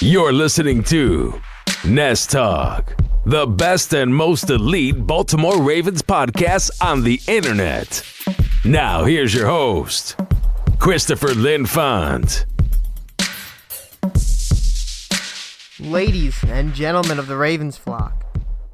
You're listening to Nest Talk, the best and most elite Baltimore Ravens podcast on the internet. Now, here's your host, Christopher Linfante. Ladies and gentlemen of the Ravens flock,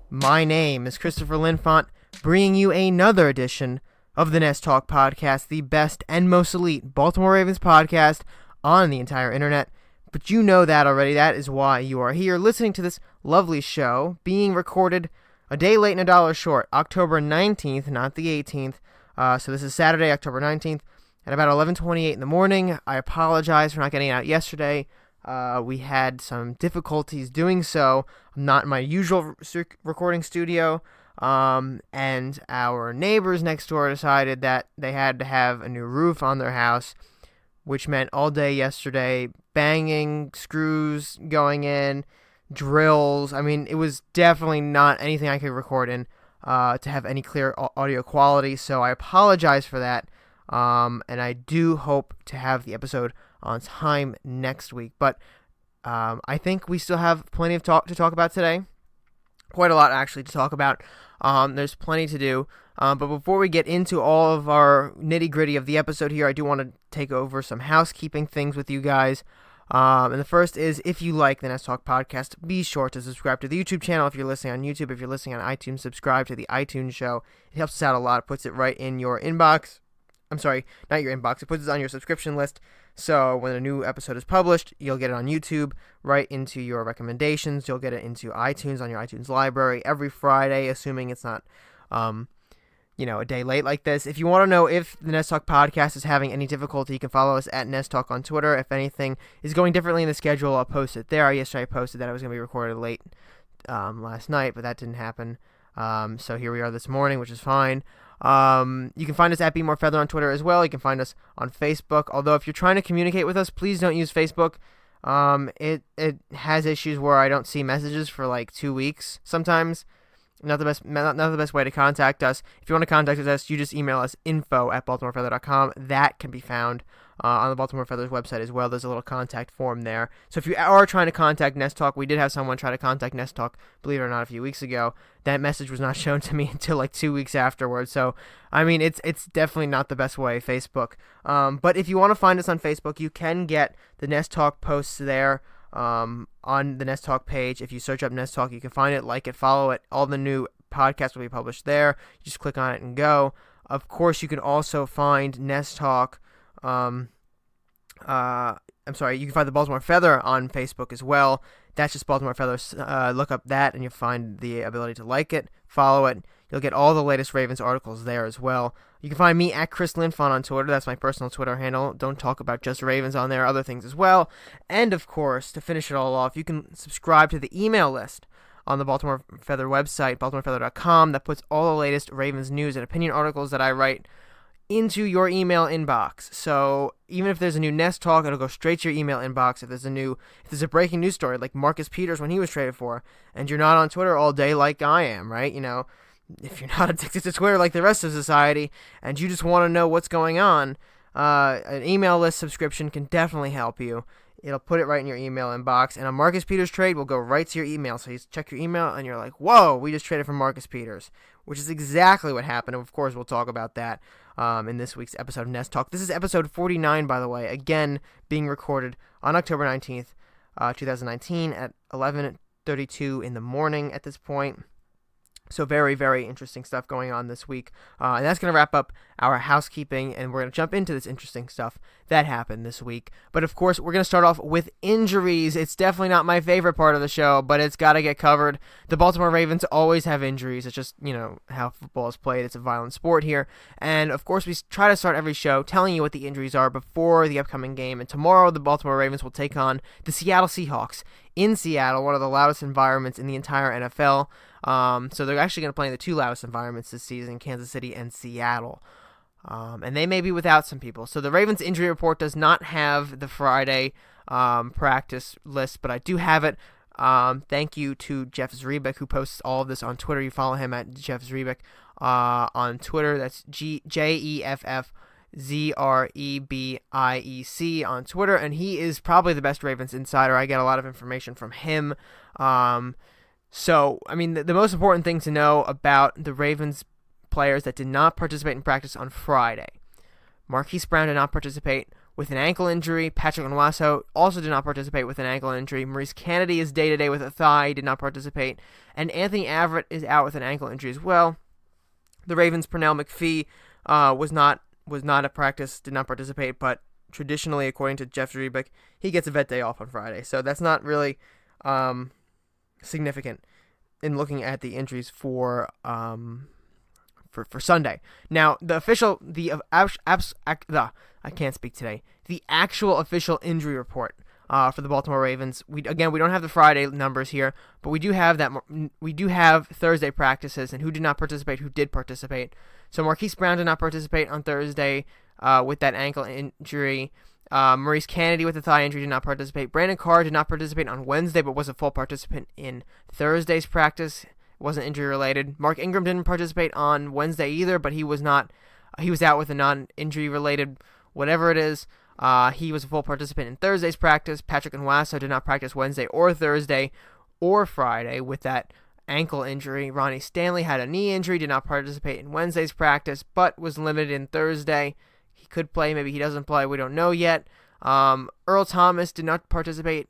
my name is Christopher Linfante, bringing you another edition of the Nest Talk podcast, the best and most elite Baltimore Ravens podcast on the entire internet. But you know that already. That is why you are here listening to this lovely show being recorded a day late and a dollar short, October 19th, not the 18th. So this is Saturday, October 19th, at about 11:28 in the morning. I apologize for not getting it out yesterday. We had some difficulties doing so. I'm not in my usual recording studio, and our neighbors next door decided that they had to have a new roof on their house, which meant all day yesterday, banging, screws going in, drills. I mean, it was definitely not anything I could record in to have any clear audio quality, so I apologize for that, and I do hope to have the episode on time next week. But I think we still have plenty of to talk about today. Quite a lot, actually, to talk about. There's plenty to do. But before we get into all of our nitty-gritty of the episode here, I do want to take over some housekeeping things with you guys. And the first is, if you like the Nest Talk podcast, be sure to subscribe to the YouTube channel if you're listening on YouTube. If you're listening on iTunes, subscribe to the iTunes show. It helps us out a lot. It puts it right in your inbox. I'm sorry, not your inbox. It puts it on your subscription list. So when a new episode is published, you'll get it on YouTube, right into your recommendations. You'll get it into iTunes, on your iTunes library every Friday, assuming it's not a day late like this. If you want to know if the Nest Talk podcast is having any difficulty, you can follow us at Nest Talk on Twitter. If anything is going differently in the schedule, I'll post it there. Yesterday I posted that it was going to be recorded late last night, but that didn't happen. So here we are this morning, which is fine. You can find us at Be More Feather on Twitter as well. You can find us on Facebook. Although if you're trying to communicate with us, please don't use Facebook. It has issues where I don't see messages for like 2 weeks sometimes. Not the best way to contact us. If you want to contact us, you just email us info@baltimorefeather.com. That can be found on the Baltimore Feathers website as well. There's a little contact form there. So if you are trying to contact Nest Talk, we did have someone try to contact Nest Talk, believe it or not, a few weeks ago. That message was not shown to me until like 2 weeks afterwards. So, I mean, it's definitely not the best way, Facebook. But if you want to find us on Facebook, you can get the Nest Talk posts there. On the Nest Talk page. If you search up Nest Talk, you can find it, like it, follow it. All the new podcasts will be published there. You just click on it and go. Of course, you can also find Nest Talk. You can find the Baltimore Feather on Facebook as well. That's just Baltimore Feather. Look up that, and you'll find the ability to like it, follow it. You'll get all the latest Ravens articles there as well. You can find me at Chris Linfante on Twitter. That's my personal Twitter handle. Don't talk about just Ravens on there, other things as well. And, of course, to finish it all off, you can subscribe to the email list on the Baltimore Feather website, baltimorefeather.com. That puts all the latest Ravens news and opinion articles that I write into your email inbox. So even if there's a new Nest Talk, it'll go straight to your email inbox. If there's a breaking news story like Marcus Peters when he was traded for, and you're not on Twitter all day like I am, right? If you're not addicted to Twitter like the rest of society and you just want to know what's going on, an email list subscription can definitely help you. It'll put it right in your email inbox, and a Marcus Peters trade will go right to your email. So you check your email, and you're like, whoa, we just traded for Marcus Peters, which is exactly what happened. And of course, we'll talk about that in this week's episode of Nest Talk. This is episode 49, by the way, again being recorded on October 19th, 2019 at 11:32 in the morning at this point. So very, very interesting stuff going on this week. And that's going to wrap up our housekeeping, and we're going to jump into this interesting stuff that happened this week. But, of course, we're going to start off with injuries. It's definitely not my favorite part of the show, but it's got to get covered. The Baltimore Ravens always have injuries. It's just, how football is played. It's a violent sport here. And, of course, we try to start every show telling you what the injuries are before the upcoming game. And tomorrow, the Baltimore Ravens will take on the Seattle Seahawks in Seattle, one of the loudest environments in the entire NFL. So they're actually going to play in the two loudest environments this season, Kansas City and Seattle. And they may be without some people. So the Ravens injury report does not have the Friday practice list, but I do have it. Thank you to Jeff Zrebick, who posts all of this on Twitter. You follow him at Jeff Zrebick on Twitter. That's Jeff ZREBIEC on Twitter, and he is probably the best Ravens insider. I get a lot of information from him. So, I mean, the most important thing to know about the Ravens players that did not participate in practice on Friday. Marquise Brown did not participate with an ankle injury. Patrick Onwuasor also did not participate with an ankle injury. Maurice Kennedy is day-to-day with a thigh, did not participate. And Anthony Averett is out with an ankle injury as well. The Ravens' Pernell McPhee was not at practice, did not participate, but traditionally, according to Jeff Drebick, he gets a vet day off on Friday. So that's not really significant in looking at the injuries for Sunday. Now, I can't speak today. The actual official injury report for the Baltimore Ravens. We don't have the Friday numbers here, but we do have Thursday practices and who did not participate, who did participate. So Marquise Brown did not participate on Thursday with that ankle injury. Maurice Kennedy with the thigh injury did not participate. Brandon Carr did not participate on Wednesday, but was a full participant in Thursday's practice. Wasn't injury related. Mark Ingram didn't participate on Wednesday either, but he was out with a non-injury related whatever it is. He was a full participant in Thursday's practice. Patrick Onwuasor did not practice Wednesday or Thursday or Friday with that ankle injury. Ronnie Stanley had a knee injury, did not participate in Wednesday's practice, but was limited in Thursday. He could play, maybe he doesn't play, we don't know yet. Earl Thomas did not participate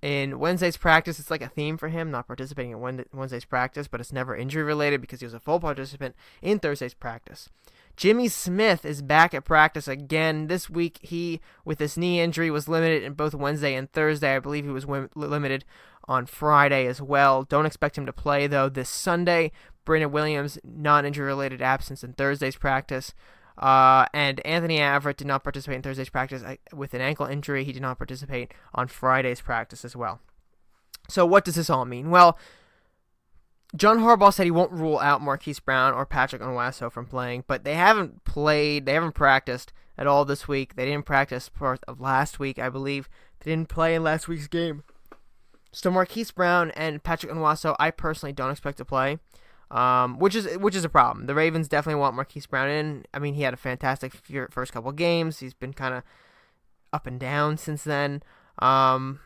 in Wednesday's practice. It's like a theme for him, not participating in Wednesday's practice, but it's never injury related because he was a full participant in Thursday's practice. Jimmy Smith is back at practice again this week. He, with this knee injury, was limited in both Wednesday and Thursday. I believe he was limited on Friday as well. Don't expect him to play, though, this Sunday. Brandon Williams, non-injury related absence in Thursday's practice. And Anthony Averett did not participate in Thursday's practice with an ankle injury. He did not participate on Friday's practice as well. So what does this all mean? Well, John Harbaugh said he won't rule out Marquise Brown or Patrick Onwuasor from playing, but they haven't practiced at all this week. They didn't practice part of last week, I believe. They didn't play in last week's game. So Marquise Brown and Patrick Onwuasor, I personally don't expect to play. Which is a problem. The Ravens definitely want Marquise Brown in. I mean, he had a fantastic first couple games. He's been kind of up and down since then. And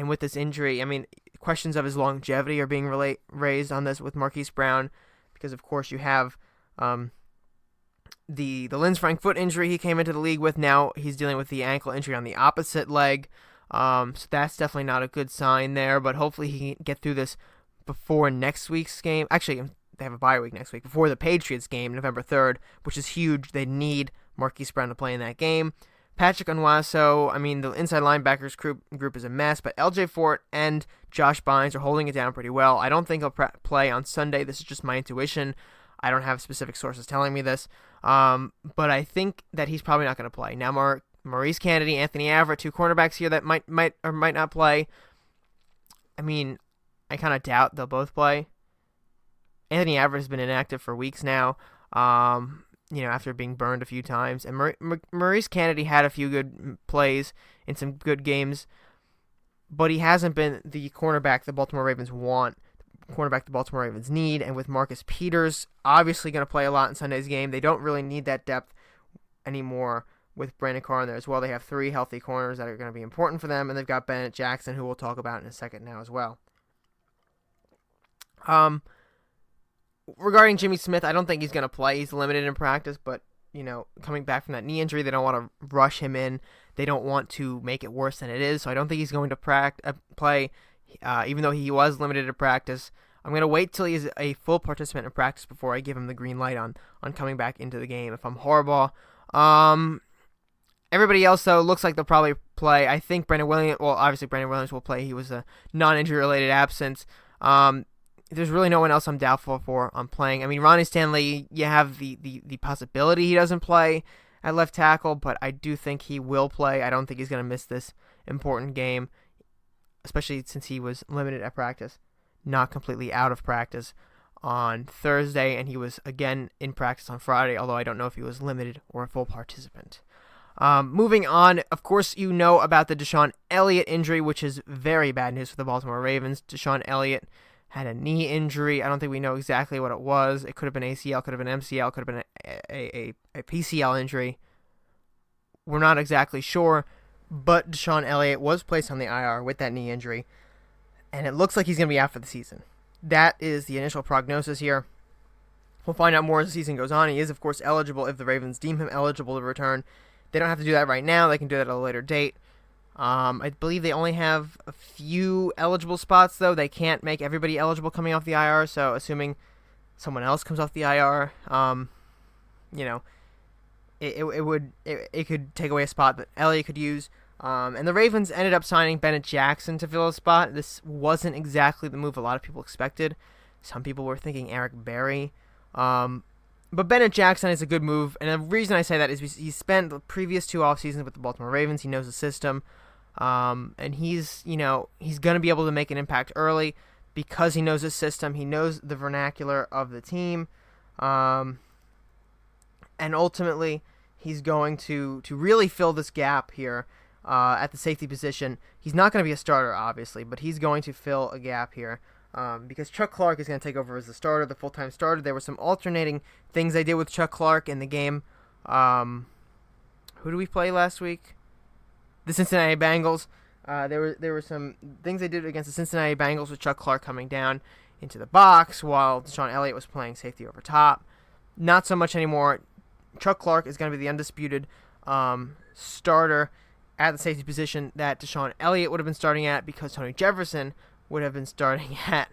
with this injury, I mean, questions of his longevity are being raised on this with Marquise Brown because, of course, you have the Linfante foot injury he came into the league with. Now he's dealing with the ankle injury on the opposite leg. So that's definitely not a good sign there, but hopefully he can get through this before next week's game. Actually, they have a bye week next week. Before the Patriots game, November 3rd, which is huge. They need Marquise Brown to play in that game. Patrick Onwuasor, I mean, the inside linebackers group is a mess, but LJ Fort and Josh Bynes are holding it down pretty well. I don't think he'll play on Sunday. This is just my intuition. I don't have specific sources telling me this. But I think that he's probably not going to play. Now, Maurice Kennedy, Anthony Averett, two cornerbacks here that might or might not play. I mean, I kind of doubt they'll both play. Anthony Averett has been inactive for weeks now, after being burned a few times. And Maurice Kennedy had a few good plays in some good games, but he hasn't been the cornerback the Baltimore Ravens want, the cornerback the Baltimore Ravens need. And with Marcus Peters obviously going to play a lot in Sunday's game, they don't really need that depth anymore with Brandon Carr in there as well. They have three healthy corners that are going to be important for them, and they've got Bennett Jackson, who we'll talk about in a second now as well. Regarding Jimmy Smith, I don't think he's going to play. He's limited in practice, but, coming back from that knee injury, they don't want to rush him in. They don't want to make it worse than it is, so I don't think he's going to play, even though he was limited in practice. I'm going to wait till he's a full participant in practice before I give him the green light on coming back into the game if I'm Harbaugh. Everybody else, though, looks like they'll probably play. I think obviously Brandon Williams will play. He was a non-injury-related absence. There's really no one else I'm doubtful for on playing. I mean, Ronnie Stanley, you have the possibility he doesn't play at left tackle, but I do think he will play. I don't think he's going to miss this important game, especially since he was limited at practice, not completely out of practice on Thursday, and he was again in practice on Friday, although I don't know if he was limited or a full participant. Moving on, of course, you know about the Deshaun Elliott injury, which is very bad news for the Baltimore Ravens. Deshaun Elliott had a knee injury. I don't think we know exactly what it was. It could have been ACL, could have been MCL, could have been a PCL injury. we're not exactly sure, but Deshaun Elliott was placed on the IR with that knee injury, and it looks like he's going to be out for the season. That is the initial prognosis here. We'll find out more as the season goes on. He is, of course, eligible if the Ravens deem him eligible to return. They don't have to do that right now. They can do that at a later date. I believe they only have a few eligible spots, though. They can't make everybody eligible coming off the IR, so assuming someone else comes off the IR, it could take away a spot that Elliott could use. And the Ravens ended up signing Bennett Jackson to fill a spot. This wasn't exactly the move a lot of people expected. Some people were thinking Eric Berry. But Bennett Jackson is a good move, and the reason I say that is he spent the previous 2 off seasons with the Baltimore Ravens. He knows the system, and he's going to be able to make an impact early because he knows the system. He knows the vernacular of the team, and ultimately he's going to really fill this gap here at the safety position. He's not going to be a starter, obviously, but he's going to fill a gap here. Because Chuck Clark is going to take over as the starter, the full-time starter. There were some alternating things they did with Chuck Clark in the game. Who did we play last week? The Cincinnati Bengals. There were some things they did against the Cincinnati Bengals with Chuck Clark coming down into the box while Deshaun Elliott was playing safety over top. Not so much anymore. Chuck Clark is going to be the undisputed starter at the safety position that Deshaun Elliott would have been starting at because Tony Jefferson would have been starting at,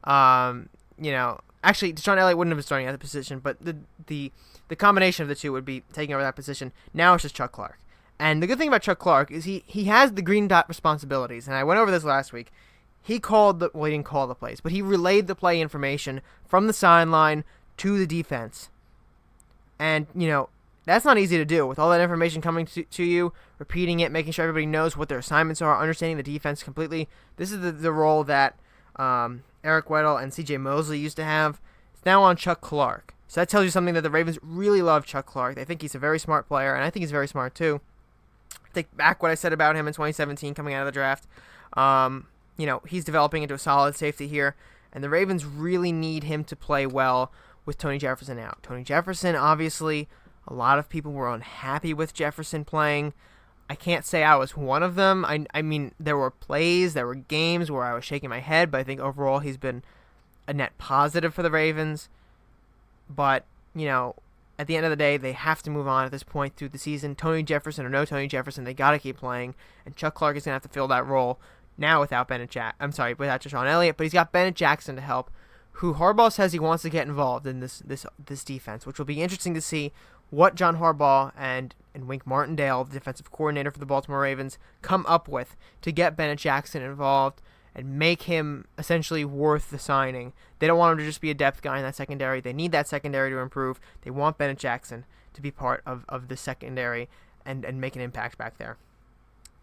actually Deshaun Elliott wouldn't have been starting at the position, but the combination of the two would be taking over that position. Now it's just Chuck Clark. And the good thing about Chuck Clark is he has the green dot responsibilities, and I went over this last week. He didn't call the plays, but he relayed the play information from the sideline to the defense. And, that's not easy to do with all that information coming to you, repeating it, making sure everybody knows what their assignments are, understanding the defense completely. This is the role that Eric Weddle and C.J. Mosley used to have. It's now on Chuck Clark. So that tells you something that the Ravens really love Chuck Clark. They think he's a very smart player, and I think he's very smart too. Take back what I said about him in 2017 coming out of the draft. He's developing into a solid safety here, and the Ravens really need him to play well with Tony Jefferson out. Tony Jefferson, obviously, a lot of people were unhappy with Jefferson playing. I can't say I was one of them. I mean, there were plays, there were games where I was shaking my head, but I think overall he's been a net positive for the Ravens. But, at the end of the day, they have to move on at this point through the season. Tony Jefferson or no Tony Jefferson, they got to keep playing, and Chuck Clark is going to have to fill that role now without without Deshaun Elliott, but he's got Bennett Jackson to help, who Harbaugh says he wants to get involved in this defense, which will be interesting to see what John Harbaugh and Wink Martindale, the defensive coordinator for the Baltimore Ravens, come up with to get Bennett Jackson involved and make him essentially worth the signing. They don't want him to just be a depth guy in that secondary. They need that secondary to improve. They want Bennett Jackson to be part of the secondary and make an impact back there.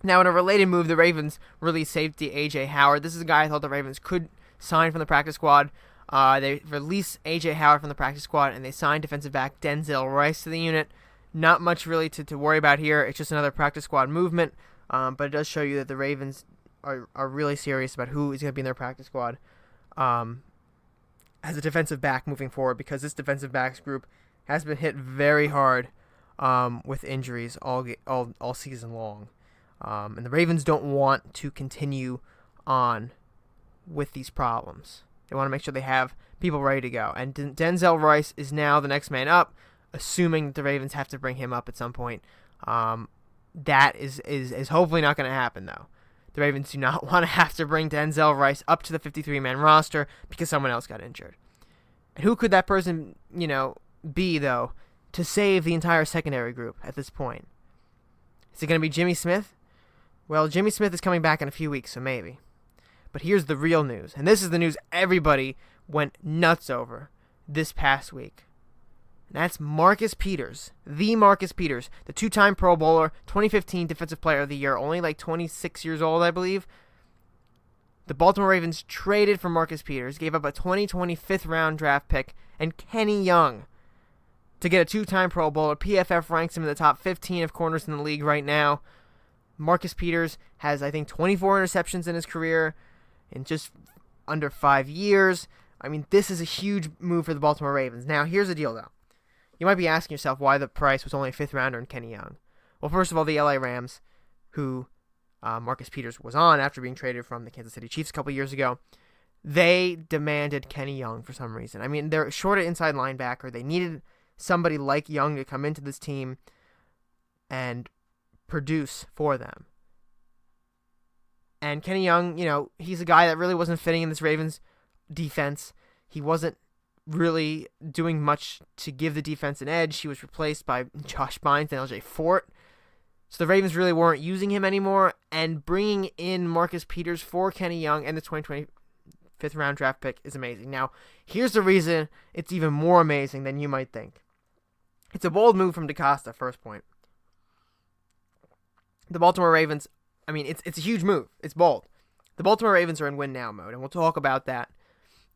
Now, in a related move, the Ravens released safety A.J. Howard. This is a guy I thought the Ravens could sign from the practice squad. They released A.J. Howard from the practice squad, and they signed defensive back Denzel Rice to the unit. Not much really to worry about here. It's just another practice squad movement, but it does show you that the Ravens are really serious about who is going to be in their practice squad as a defensive back moving forward, because this defensive backs group has been hit very hard with injuries all season long. And the Ravens don't want to continue on with these problems. They want to make sure they have people ready to go. And Denzel Rice is now the next man up, assuming that the Ravens have to bring him up at some point. That is hopefully not going to happen, though. The Ravens do not want to have to bring Denzel Rice up to the 53-man roster because someone else got injured. And who could that person, be, though, to save the entire secondary group at this point? Is it going to be Jimmy Smith? Well, Jimmy Smith is coming back in a few weeks, so maybe. But here's the real news, and this is the news everybody went nuts over this past week. And that's Marcus Peters, the two-time Pro Bowler, 2015 Defensive Player of the Year, only like 26 years old, I believe. The Baltimore Ravens traded for Marcus Peters, gave up a 2020 fifth-round draft pick, and Kenny Young to get a two-time Pro Bowler. PFF ranks him in the top 15 of corners in the league right now. Marcus Peters has, I think, 24 interceptions in his career in just under 5 years. I mean, this is a huge move for the Baltimore Ravens. Now, here's the deal, though. You might be asking yourself why the price was only a fifth-rounder in Kenny Young. Well, first of all, the LA Rams, who Marcus Peters was on after being traded from the Kansas City Chiefs a couple years ago, they demanded Kenny Young for some reason. I mean, they're short at inside linebacker. They needed somebody like Young to come into this team and produce for them. And Kenny Young, he's a guy that really wasn't fitting in this Ravens defense. He wasn't really doing much to give the defense an edge. He was replaced by Josh Bynes and LJ Fort. So the Ravens really weren't using him anymore. And bringing in Marcus Peters for Kenny Young and the 2020 fifth round draft pick is amazing. Now, here's the reason it's even more amazing than you might think. It's a bold move from DeCosta, first point. The Baltimore Ravens, it's a huge move. It's bold. The Baltimore Ravens are in win now mode, and we'll talk about that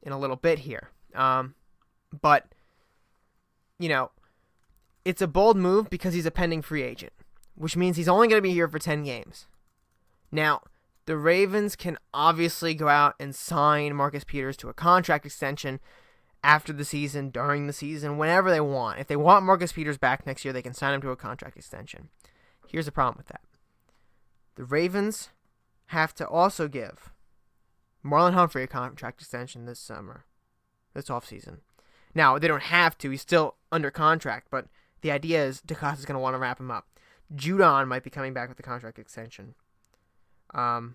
in a little bit here. But it's a bold move because he's a pending free agent, which means he's only going to be here for 10 games. Now, the Ravens can obviously go out and sign Marcus Peters to a contract extension after the season, during the season, whenever they want. If they want Marcus Peters back next year, they can sign him to a contract extension. Here's the problem with that. The Ravens have to also give Marlon Humphrey a contract extension this offseason. Now, they don't have to. He's still under contract, but the idea is DeCosta's going to want to wrap him up. Judon might be coming back with a contract extension. Ronnie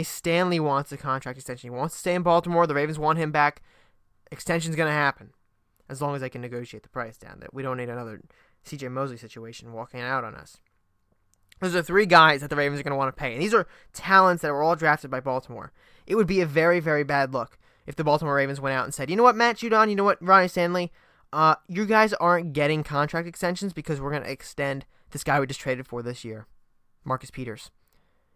Stanley wants a contract extension. He wants to stay in Baltimore. The Ravens want him back. Extension's going to happen as long as they can negotiate the price down. That we don't need another C.J. Mosley situation walking out on us. Those are 3 guys that the Ravens are going to want to pay. And these are talents that were all drafted by Baltimore. It would be a very, very bad look if the Baltimore Ravens went out and said, you know what, Matt Judon, you know what, Ronnie Stanley, you guys aren't getting contract extensions because we're going to extend this guy we just traded for this year, Marcus Peters.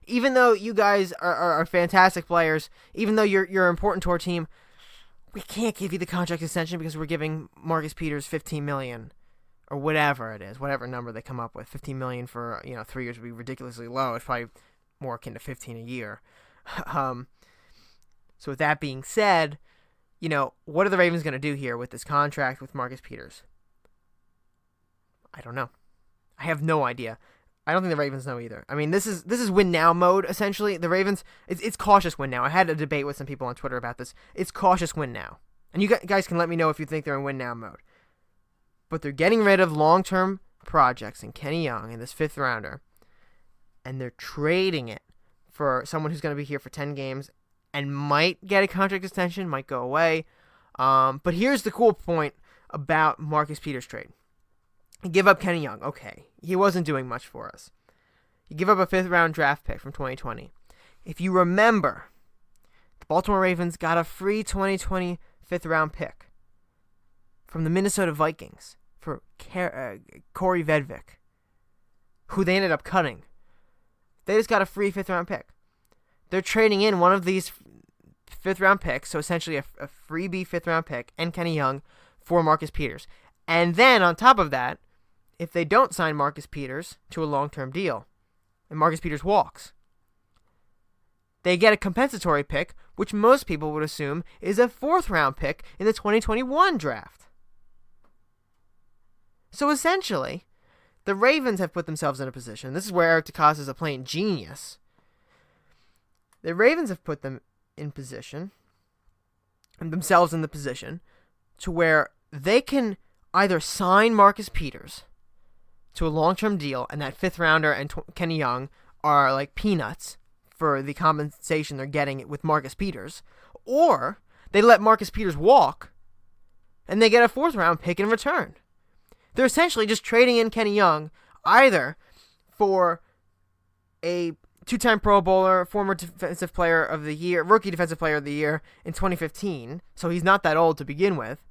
Even though you guys are fantastic players, even though you're important to our team, we can't give you the contract extension because we're giving Marcus Peters $15 million. Or whatever it is, whatever number they come up with. $15 million for 3 years would be ridiculously low. It's probably more akin to $15 a year. So with that being said, what are the Ravens going to do here with this contract with Marcus Peters? I don't know. I have no idea. I don't think the Ravens know either. I mean, this is win now mode essentially. The Ravens, it's cautious win now. I had a debate with some people on Twitter about this. It's cautious win now, and you guys can let me know if you think they're in win now mode. But they're getting rid of long-term projects in Kenny Young and this 5th rounder, and they're trading it for someone who's going to be here for 10 games and might get a contract extension, might go away. But here's the cool point about Marcus Peters' trade. You give up Kenny Young. Okay, he wasn't doing much for us. You give up a 5th-round draft pick from 2020. If you remember, the Baltimore Ravens got a free 2020 5th-round pick from the Minnesota Vikings for Corey Vedvik, who they ended up cutting. They just got a free 5th-round pick. They're trading in one of these 5th-round picks, so essentially a freebie 5th-round pick, and Kenny Young for Marcus Peters. And then, on top of that, if they don't sign Marcus Peters to a long-term deal, and Marcus Peters walks, they get a compensatory pick, which most people would assume is a 4th-round pick in the 2021 draft. So essentially, the Ravens have put themselves in a position. This is where Eric DeCosta is a plain genius. The Ravens have put them in position, and themselves in the position, to where they can either sign Marcus Peters to a long-term deal, and that 5th-rounder and Kenny Young are like peanuts for the compensation they're getting with Marcus Peters, or they let Marcus Peters walk, and they get a 4th-round pick in return. They're essentially just trading in Kenny Young either for a 2-time Pro Bowler, former defensive player of the year, rookie defensive player of the year in 2015, so he's not that old to begin with,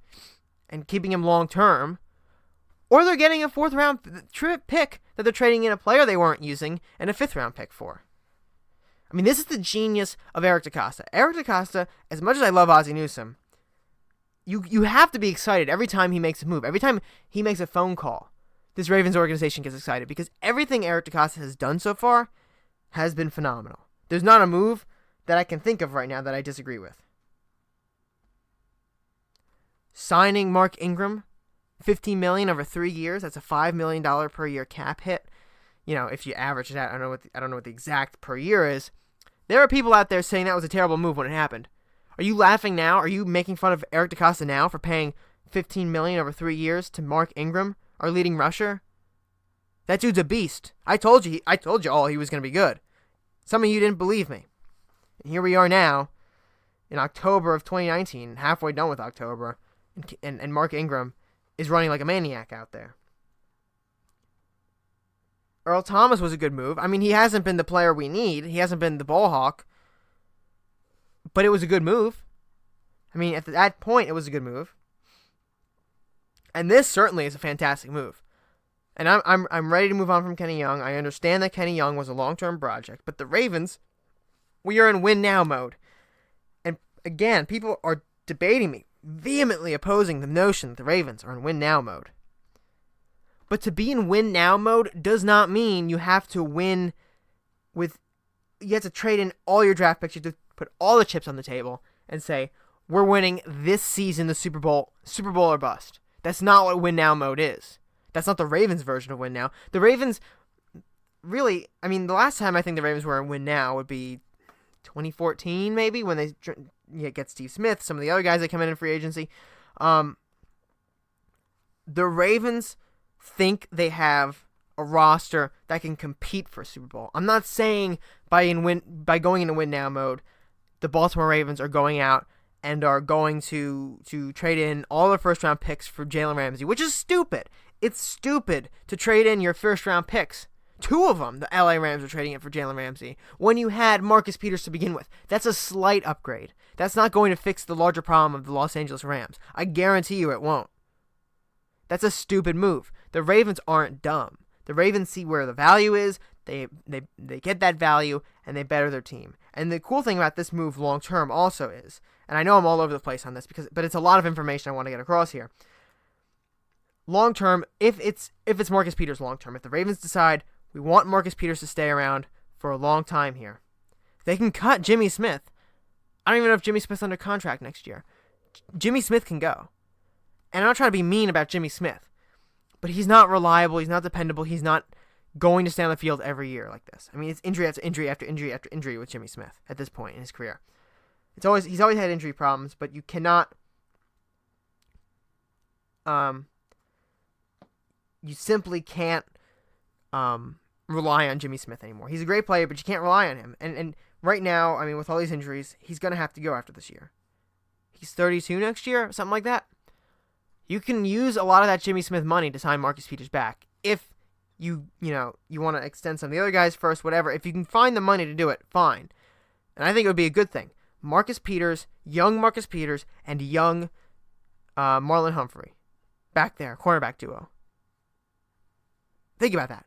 and keeping him long term, or they're getting a 4th-round pick that they're trading in a player they weren't using and a 5th-round pick for. I mean, this is the genius of Eric DeCosta. Eric DeCosta, as much as I love Ozzie Newsome, You have to be excited every time he makes a move. Every time he makes a phone call, this Ravens organization gets excited because everything Eric DeCosta has done so far has been phenomenal. There's not a move that I can think of right now that I disagree with. Signing Mark Ingram $15 million over 3 years. That's a $5 million per year cap hit. If you average it out, I don't know what the exact per year is. There are people out there saying that was a terrible move when it happened. Are you laughing now? Are you making fun of Eric DeCosta now for paying $15 million over 3 years to Mark Ingram, our leading rusher? That dude's a beast. I told you all he was going to be good. Some of you didn't believe me. And here we are now, in October of 2019, halfway done with October, and Mark Ingram is running like a maniac out there. Earl Thomas was a good move. I mean, he hasn't been the player we need. He hasn't been the ball hawk. But it was a good move. I mean, at that point, it was a good move. And this certainly is a fantastic move. And I'm ready to move on from Kenny Young. I understand that Kenny Young was a long-term project. But the Ravens, we are in win-now mode. And again, people are debating me, vehemently opposing the notion that the Ravens are in win-now mode. But to be in win-now mode does not mean you have to win with... You have to trade in all your draft picks. You have to put all the chips on the table and say, we're winning this season the Super Bowl or bust. That's not what win-now mode is. That's not the Ravens' version of win-now. The Ravens, really, I mean, the last time I think the Ravens were in win-now would be 2014, maybe, when they get Steve Smith, some of the other guys that come in free agency. The Ravens think they have a roster that can compete for a Super Bowl. I'm not saying by going into win-now mode, the Baltimore Ravens are going out and are going to trade in all their first-round picks for Jalen Ramsey, which is stupid. It's stupid to trade in your first-round picks. 2 of them, the LA Rams are trading it for Jalen Ramsey, when you had Marcus Peters to begin with. That's a slight upgrade. That's not going to fix the larger problem of the Los Angeles Rams. I guarantee you it won't. That's a stupid move. The Ravens aren't dumb. The Ravens see where the value is, they get that value, and they better their team. And the cool thing about this move long-term also is, and I know I'm all over the place on this, but it's a lot of information I want to get across here. Long-term, if it's Marcus Peters long-term, if the Ravens decide we want Marcus Peters to stay around for a long time here, they can cut Jimmy Smith. I don't even know if Jimmy Smith's under contract next year. Jimmy Smith can go. And I'm not trying to be mean about Jimmy Smith, but he's not reliable, he's not dependable, he's not going to stay on the field every year like this. I mean, it's injury after injury after injury after injury with Jimmy Smith at this point in his career. He's always had injury problems, but you cannot you simply can't rely on Jimmy Smith anymore. He's a great player, but you can't rely on him. And right now, I mean, with all these injuries, he's going to have to go after this year. He's 32 next year, something like that. You can use a lot of that Jimmy Smith money to sign Marcus Peters back if you want to extend some of the other guys first, whatever. If you can find the money to do it, fine. And I think it would be a good thing. Marcus Peters, young Marcus Peters, and young Marlon Humphrey back there, cornerback duo. Think about that.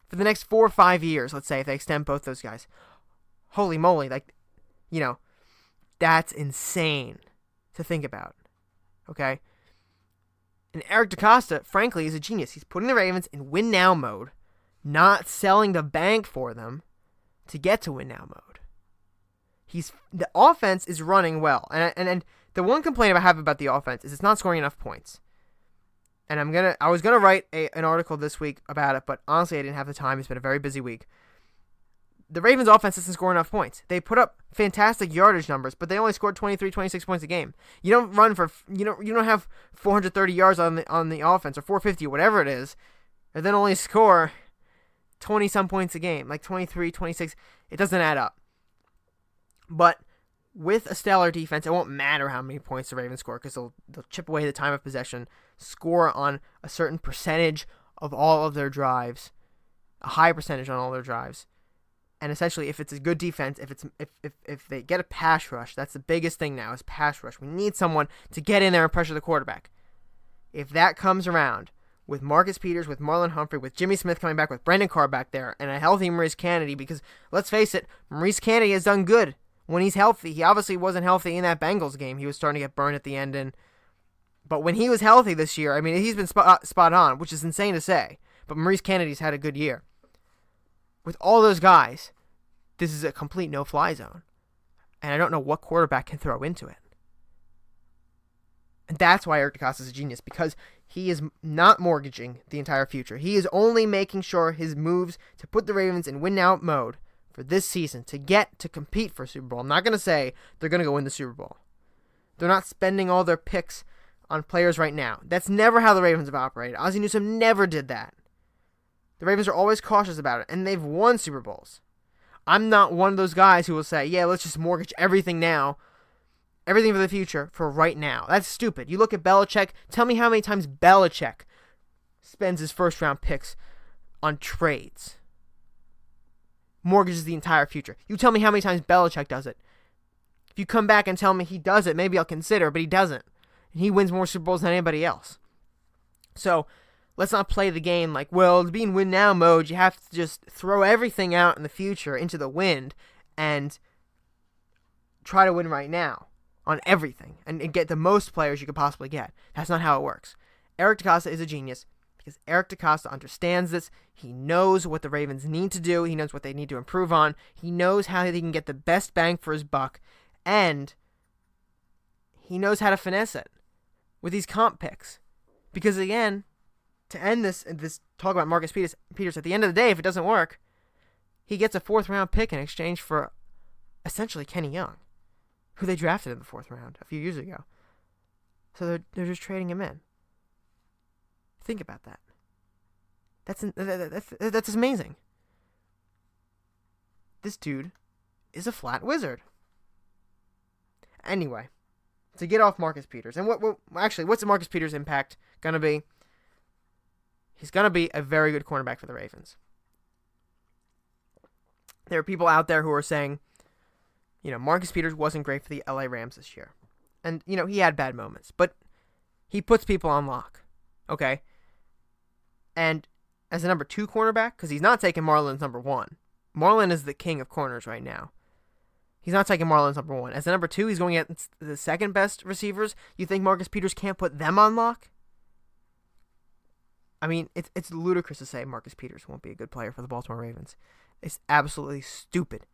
For the next 4 or 5 years, let's say, if they extend both those guys. Holy moly, that's insane to think about. Okay? And Eric DeCosta, frankly, is a genius. He's putting the Ravens in win-now mode, not selling the bank for them to get to win-now mode. The offense is running well. And the one complaint I have about the offense is it's not scoring enough points. And I was gonna write an article this week about it, but honestly I didn't have the time. It's been a very busy week. The Ravens offense doesn't score enough points. They put up fantastic yardage numbers, but they only scored 23, 26 points a game. You don't have 430 yards on the offense, or 450 or whatever it is, and then only score 20 some points a game, like 23, 26. It doesn't add up. But with a stellar defense, it won't matter how many points the Ravens score, because they'll chip away the time of possession, score on a certain percentage of all of their drives, a high percentage on all their drives. And essentially, if it's a good defense, if they get a pass rush, that's the biggest thing now, is pass rush. We need someone to get in there and pressure the quarterback. If that comes around with Marcus Peters, with Marlon Humphrey, with Jimmy Smith coming back, with Brendan Carr back there, and a healthy Maurice Kennedy, because let's face it, Maurice Kennedy has done good when he's healthy. He obviously wasn't healthy in that Bengals game. He was starting to get burned at the end, but when he was healthy this year, I mean, he's been spot on, which is insane to say, but Maurice Kennedy's had a good year. With all those guys, this is a complete no-fly zone. And I don't know what quarterback can throw into it. And that's why Eric DeCosta is a genius, because he is not mortgaging the entire future. He is only making sure his moves to put the Ravens in win-now mode for this season to get to compete for a Super Bowl. I'm not going to say they're going to go win the Super Bowl. They're not spending all their picks on players right now. That's never how the Ravens have operated. Ozzie Newsome never did that. The Ravens are always cautious about it, and they've won Super Bowls. I'm not one of those guys who will say, yeah, let's just mortgage everything now, everything for the future, for right now. That's stupid. You look at Belichick. Tell me how many times Belichick spends his first-round picks on trades. Mortgages the entire future. You tell me how many times Belichick does it. If you come back and tell me he does it, maybe I'll consider, but he doesn't. And he wins more Super Bowls than anybody else. So let's not play the game like, well, to be in win-now mode, you have to just throw everything out in the future into the wind and try to win right now on everything and get the most players you could possibly get. That's not how it works. Eric DeCosta is a genius because Eric DeCosta understands this. He knows what the Ravens need to do. He knows what they need to improve on. He knows how he can get the best bang for his buck, and he knows how to finesse it with these comp picks. Because again, to end this talk about Marcus Peters, at the end of the day, if it doesn't work, he gets a 4th-round pick in exchange for essentially Kenny Young, who they drafted in the 4th round a few years ago. So they're just trading him in. Think about that. That's amazing. This dude is a flat wizard. Anyway, to get off Marcus Peters, and what's Marcus Peters' impact gonna be? He's gonna be a very good cornerback for the Ravens. There are people out there who are saying, Marcus Peters wasn't great for the LA Rams this year. And, he had bad moments. But he puts people on lock. Okay? And as a number 2 cornerback, because he's not taking Marlon's number 1. Marlon is the king of corners right now. He's not taking Marlon's number 1. As a number 2, he's going at the second best receivers. You think Marcus Peters can't put them on lock? I mean, it's ludicrous to say Marcus Peters won't be a good player for the Baltimore Ravens. It's absolutely stupid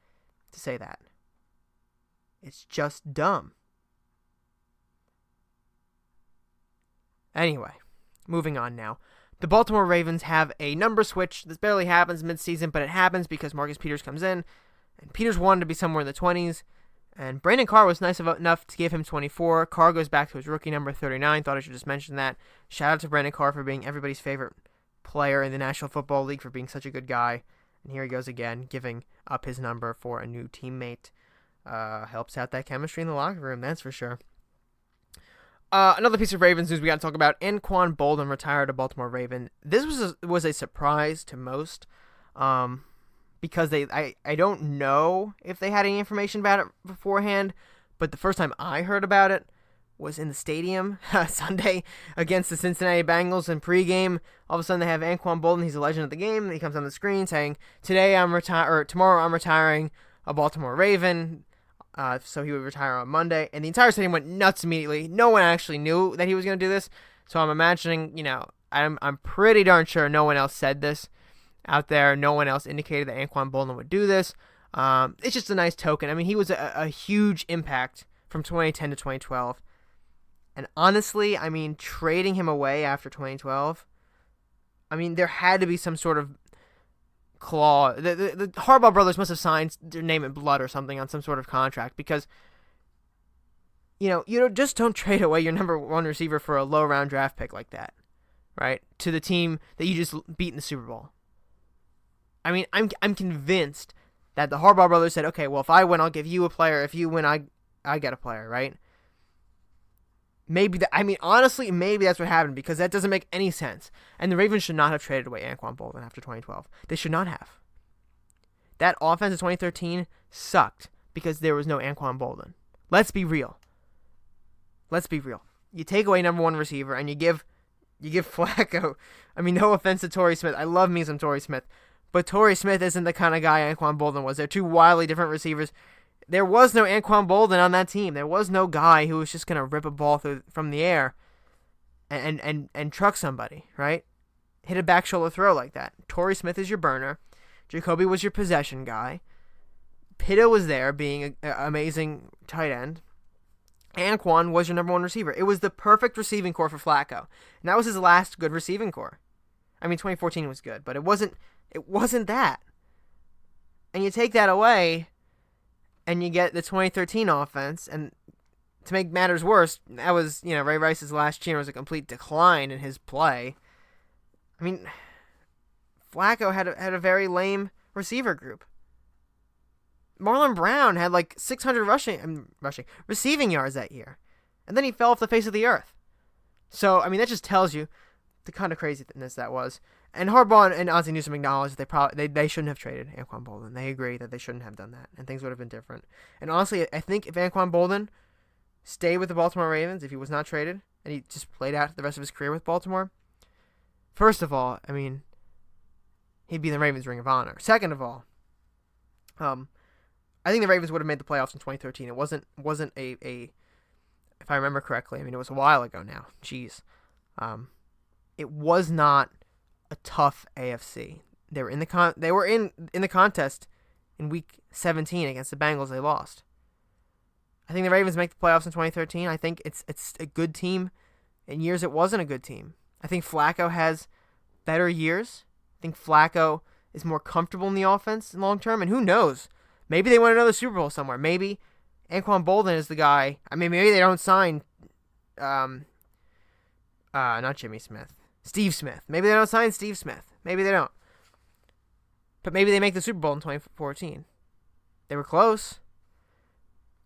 to say that. It's just dumb. Anyway, moving on now. The Baltimore Ravens have a number switch. This barely happens mid-season, but it happens because Marcus Peters comes in, and Peters wanted to be somewhere in the 20s, and Brandon Carr was nice enough to give him 24. Carr goes back to his rookie number 39. Thought I should just mention that. Shout out to Brandon Carr for being everybody's favorite player in the National Football League, for being such a good guy. And here he goes again, giving up his number for a new teammate. Helps out that chemistry in the locker room, that's for sure. Another piece of Ravens news we got to talk about. Anquan Boldin retired, a Baltimore Raven. This was a surprise to most, because I don't know if they had any information about it beforehand, but the first time I heard about it was in the stadium Sunday against the Cincinnati Bengals in pregame. All of a sudden they have Anquan Boldin. He's a legend of the game. He comes on the screen saying, tomorrow I'm retiring a Baltimore Raven. So he would retire on Monday, and the entire stadium went nuts immediately. No one actually knew that he was going to do this, so I'm imagining, I'm pretty darn sure no one else said this out there. No one else indicated that Anquan Boldin would do this. It's just a nice token. I mean, he was a huge impact from 2010 to 2012, and honestly, I mean, trading him away after 2012, I mean, there had to be some sort of claw. The Harbaugh brothers must have signed their name in blood or something on some sort of contract, because just don't trade away your number 1 receiver for a low round draft pick like that, right? To the team that you just beat in the Super Bowl. I mean, I'm convinced that the Harbaugh brothers said, okay, well, if I win, I'll give you a player. If you win, I get a player, right? Honestly, maybe that's what happened, because that doesn't make any sense. And the Ravens should not have traded away Anquan Boldin after 2012. They should not have. That offense in 2013 sucked because there was no Anquan Boldin. Let's be real. You take away number 1 receiver and you give Flacco. I mean, no offense to Torrey Smith. I love me some Torrey Smith. But Torrey Smith isn't the kind of guy Anquan Boldin was. They're two wildly different receivers. There was no Anquan Boldin on that team. There was no guy who was just going to rip a ball from the air and truck somebody, right? Hit a back shoulder throw like that. Torrey Smith is your burner. Jacoby was your possession guy. Pitto was there being an amazing tight end. Anquan was your number one receiver. It was the perfect receiving core for Flacco. And that was his last good receiving core. I mean, 2014 was good, but it wasn't that. And you take that away, and you get the 2013 offense, and to make matters worse, that was, Ray Rice's last year was a complete decline in his play. I mean, Flacco had a very lame receiver group. Marlon Brown had like 600 receiving yards that year, and then he fell off the face of the earth. So, I mean, that just tells you the kind of craziness that was. And Harbaugh and Ozzie Newsome acknowledged that they shouldn't have traded Anquan Boldin. They agree that they shouldn't have done that, and things would have been different. And honestly, I think if Anquan Boldin stayed with the Baltimore Ravens, if he was not traded, and he just played out the rest of his career with Baltimore, first of all, I mean, he'd be in the Ravens Ring of Honor. Second of all, I think the Ravens would have made the playoffs in 2013. It wasn't a if I remember correctly, I mean, it was a while ago now. Jeez. It was not a tough AFC. They were in the contest in week 17 against the Bengals. They lost. I think the Ravens make the playoffs in 2013. I think it's a good team. In years it wasn't a good team. I think Flacco has better years. I think Flacco is more comfortable in the offense in long term, and who knows? Maybe they win another Super Bowl somewhere. Maybe Anquan Boldin is the guy. I mean, maybe they don't sign not Jimmy Smith. Steve Smith. Maybe they don't sign Steve Smith. Maybe they don't. But maybe they make the Super Bowl in 2014. They were close.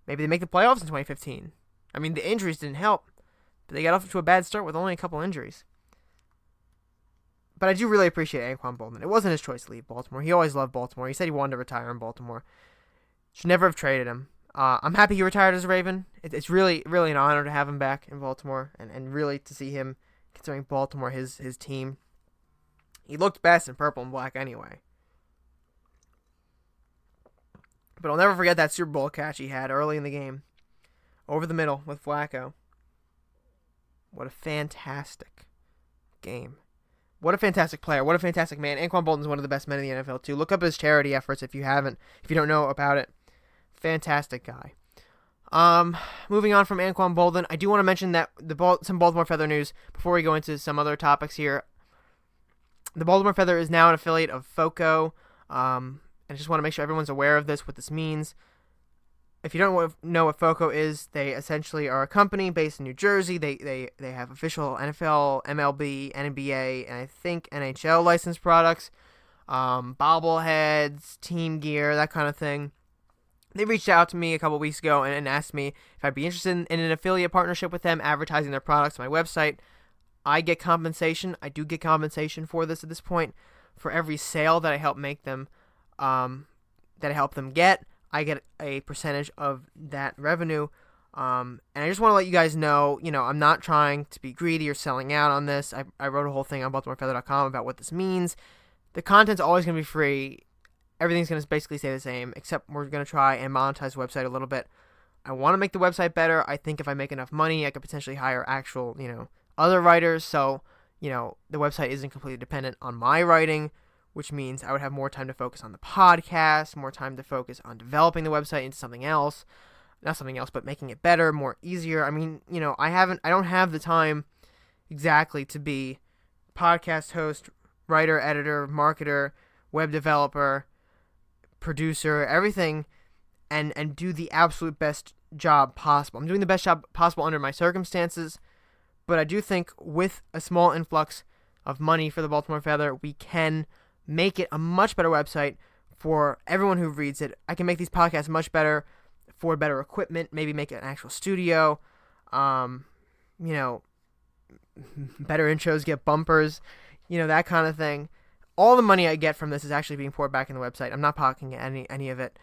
Maybe they make the playoffs in 2015. I mean, the injuries didn't help, but they got off to a bad start with only a couple injuries. But I do really appreciate Anquan Boldin. It wasn't his choice to leave Baltimore. He always loved Baltimore. He said he wanted to retire in Baltimore. Should never have traded him. I'm happy he retired as a Raven. It's really, really an honor to have him back in Baltimore, and really to see him, considering Baltimore, his team. He looked best in purple and black anyway. But I'll never forget that Super Bowl catch he had early in the game. Over the middle with Flacco. What a fantastic game. What a fantastic player. What a fantastic man. Anquan Boldin is one of the best men in the NFL, too. Look up his charity efforts if you don't know about it. Fantastic guy. Moving on from Anquan Boldin, I do want to mention that some Baltimore Feather news before we go into some other topics here. The Baltimore Feather is now an affiliate of FOCO. And I just want to make sure everyone's aware of this, what this means. If you don't know what FOCO is, they essentially are a company based in New Jersey. They have official NFL, MLB, NBA, and I think NHL licensed products, bobbleheads, team gear, that kind of thing. They reached out to me a couple weeks ago and asked me if I'd be interested in an affiliate partnership with them, advertising their products on my website. I get compensation. I do get compensation for this at this point. For every sale that I help make them, that I help them get, I get a percentage of that revenue. And I just want to let you guys know, I'm not trying to be greedy or selling out on this. I wrote a whole thing on BaltimoreFeather.com about what this means. The content's always going to be free. Everything's going to basically stay the same, except we're going to try and monetize the website a little bit. I want to make the website better. I think if I make enough money, I could potentially hire actual, other writers. So, the website isn't completely dependent on my writing, which means I would have more time to focus on the podcast, more time to focus on developing the website into something else. Not something else, but making it better, more easier. I mean, I don't have the time exactly to be podcast host, writer, editor, marketer, web developer, producer, everything, and do the absolute best job possible. I'm doing the best job possible under my circumstances, but I do think with a small influx of money for the Baltimore Feather, we can make it a much better website for everyone who reads it. I can make these podcasts much better, for better equipment, maybe make it an actual studio, better intros, get bumpers, that kind of thing. All the money I get from this is actually being poured back in the website. I'm not pocketing any of it.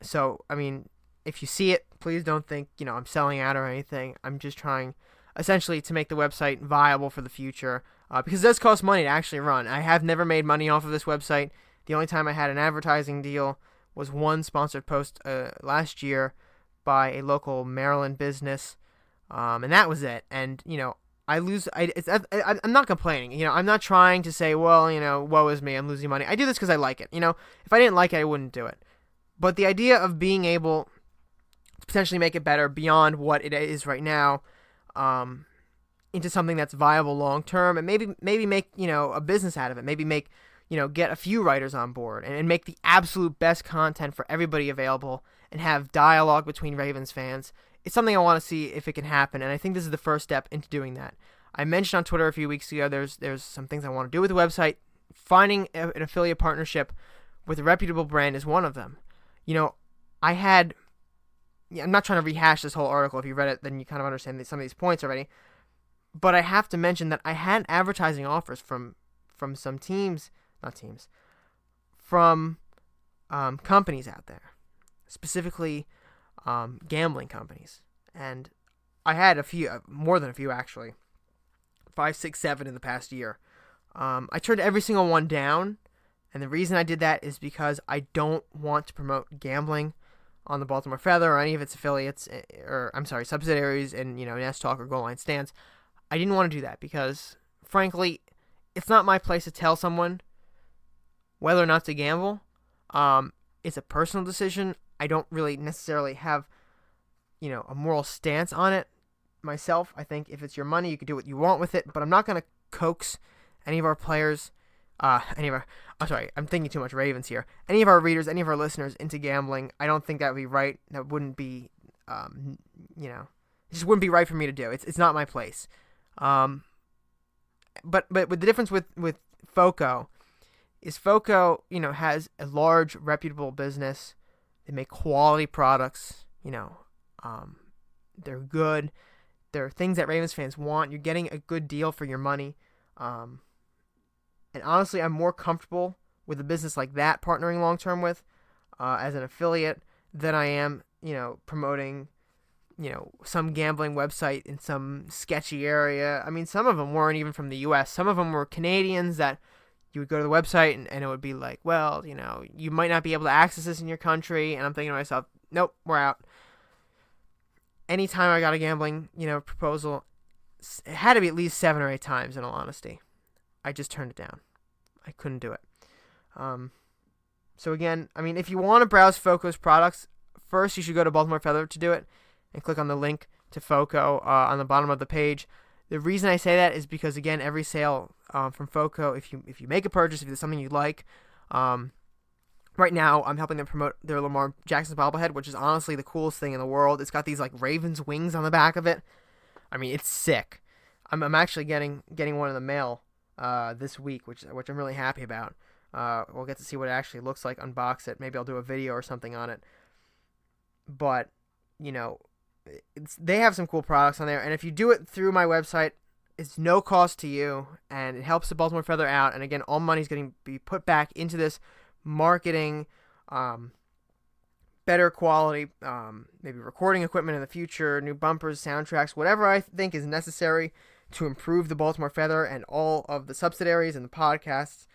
So, I mean, if you see it, please don't think, I'm selling out or anything. I'm just trying, essentially, to make the website viable for the future. Because it does cost money to actually run. I have never made money off of this website. The only time I had an advertising deal was one sponsored post last year by a local Maryland business. And that was it. And, I'm not complaining. I'm not trying to say, well, woe is me, I'm losing money. I do this because I like it. If I didn't like it, I wouldn't do it. But the idea of being able potentially make it better beyond what it is right now, into something that's viable long term, and maybe make, a business out of it. Maybe make, get a few writers on board and make the absolute best content for everybody available and have dialogue between Ravens fans. It's something I want to see if it can happen, and I think this is the first step into doing that. I mentioned on Twitter a few weeks ago there's some things I want to do with the website. Finding an affiliate partnership with a reputable brand is one of them. I'm not trying to rehash this whole article. If you read it, then you kind of understand some of these points already. But I have to mention that I had advertising offers from some from companies out there, specifically gambling companies. And I had a few, more than a few actually, 5, 6, 7 in the past year. I turned every single one down, and the reason I did that is because I don't want to promote gambling on the Baltimore Feather or any of its affiliates, subsidiaries in, Nest Talk or Goal Line Stands. I didn't want to do that because, frankly, it's not my place to tell someone whether or not to gamble. It's a personal decision. I don't really necessarily have, a moral stance on it myself. I think if it's your money, you can do what you want with it, but I'm not going to coax any of our players, I'm thinking too much Ravens here, any of our readers, any of our listeners into gambling. I don't think that would be right. That wouldn't be, it just wouldn't be right for me to do. It's not my place. But with the difference with FOCO is FOCO, has a large reputable business. They make quality products, they're good. They're things that Ravens fans want. You're getting a good deal for your money. And honestly, I'm more comfortable with a business like that partnering long-term with, as an affiliate, than I am, promoting, some gambling website in some sketchy area. I mean, some of them weren't even from the U.S. Some of them were Canadians that you would go to the website and it would be like, well, you might not be able to access this in your country. And I'm thinking to myself, nope, we're out. Anytime I got a gambling, proposal, it had to be at least 7 or 8 times, in all honesty. I just turned it down. I couldn't do it. So again, if you want to browse FOCO's products, first you should go to Baltimore Feather to do it and click on the link to FOCO on the bottom of the page. The reason I say that is because, again, every sale from FOCO, if you make a purchase, if it's something you like, right now I'm helping them promote their Lamar Jackson bobblehead, which is honestly the coolest thing in the world. It's got these like Ravens wings on the back of it. It's sick. I'm actually getting one in the mail this week, which I'm really happy about. We'll get to see what it actually looks like, unbox it. Maybe I'll do a video or something on it. But, they have some cool products on there. And if you do it through my website, it's no cost to you, and it helps the Baltimore Feather out. And again, all money is going to be put back into this marketing, better quality, maybe recording equipment in the future, new bumpers, soundtracks, whatever I think is necessary to improve the Baltimore Feather and all of the subsidiaries and the podcasts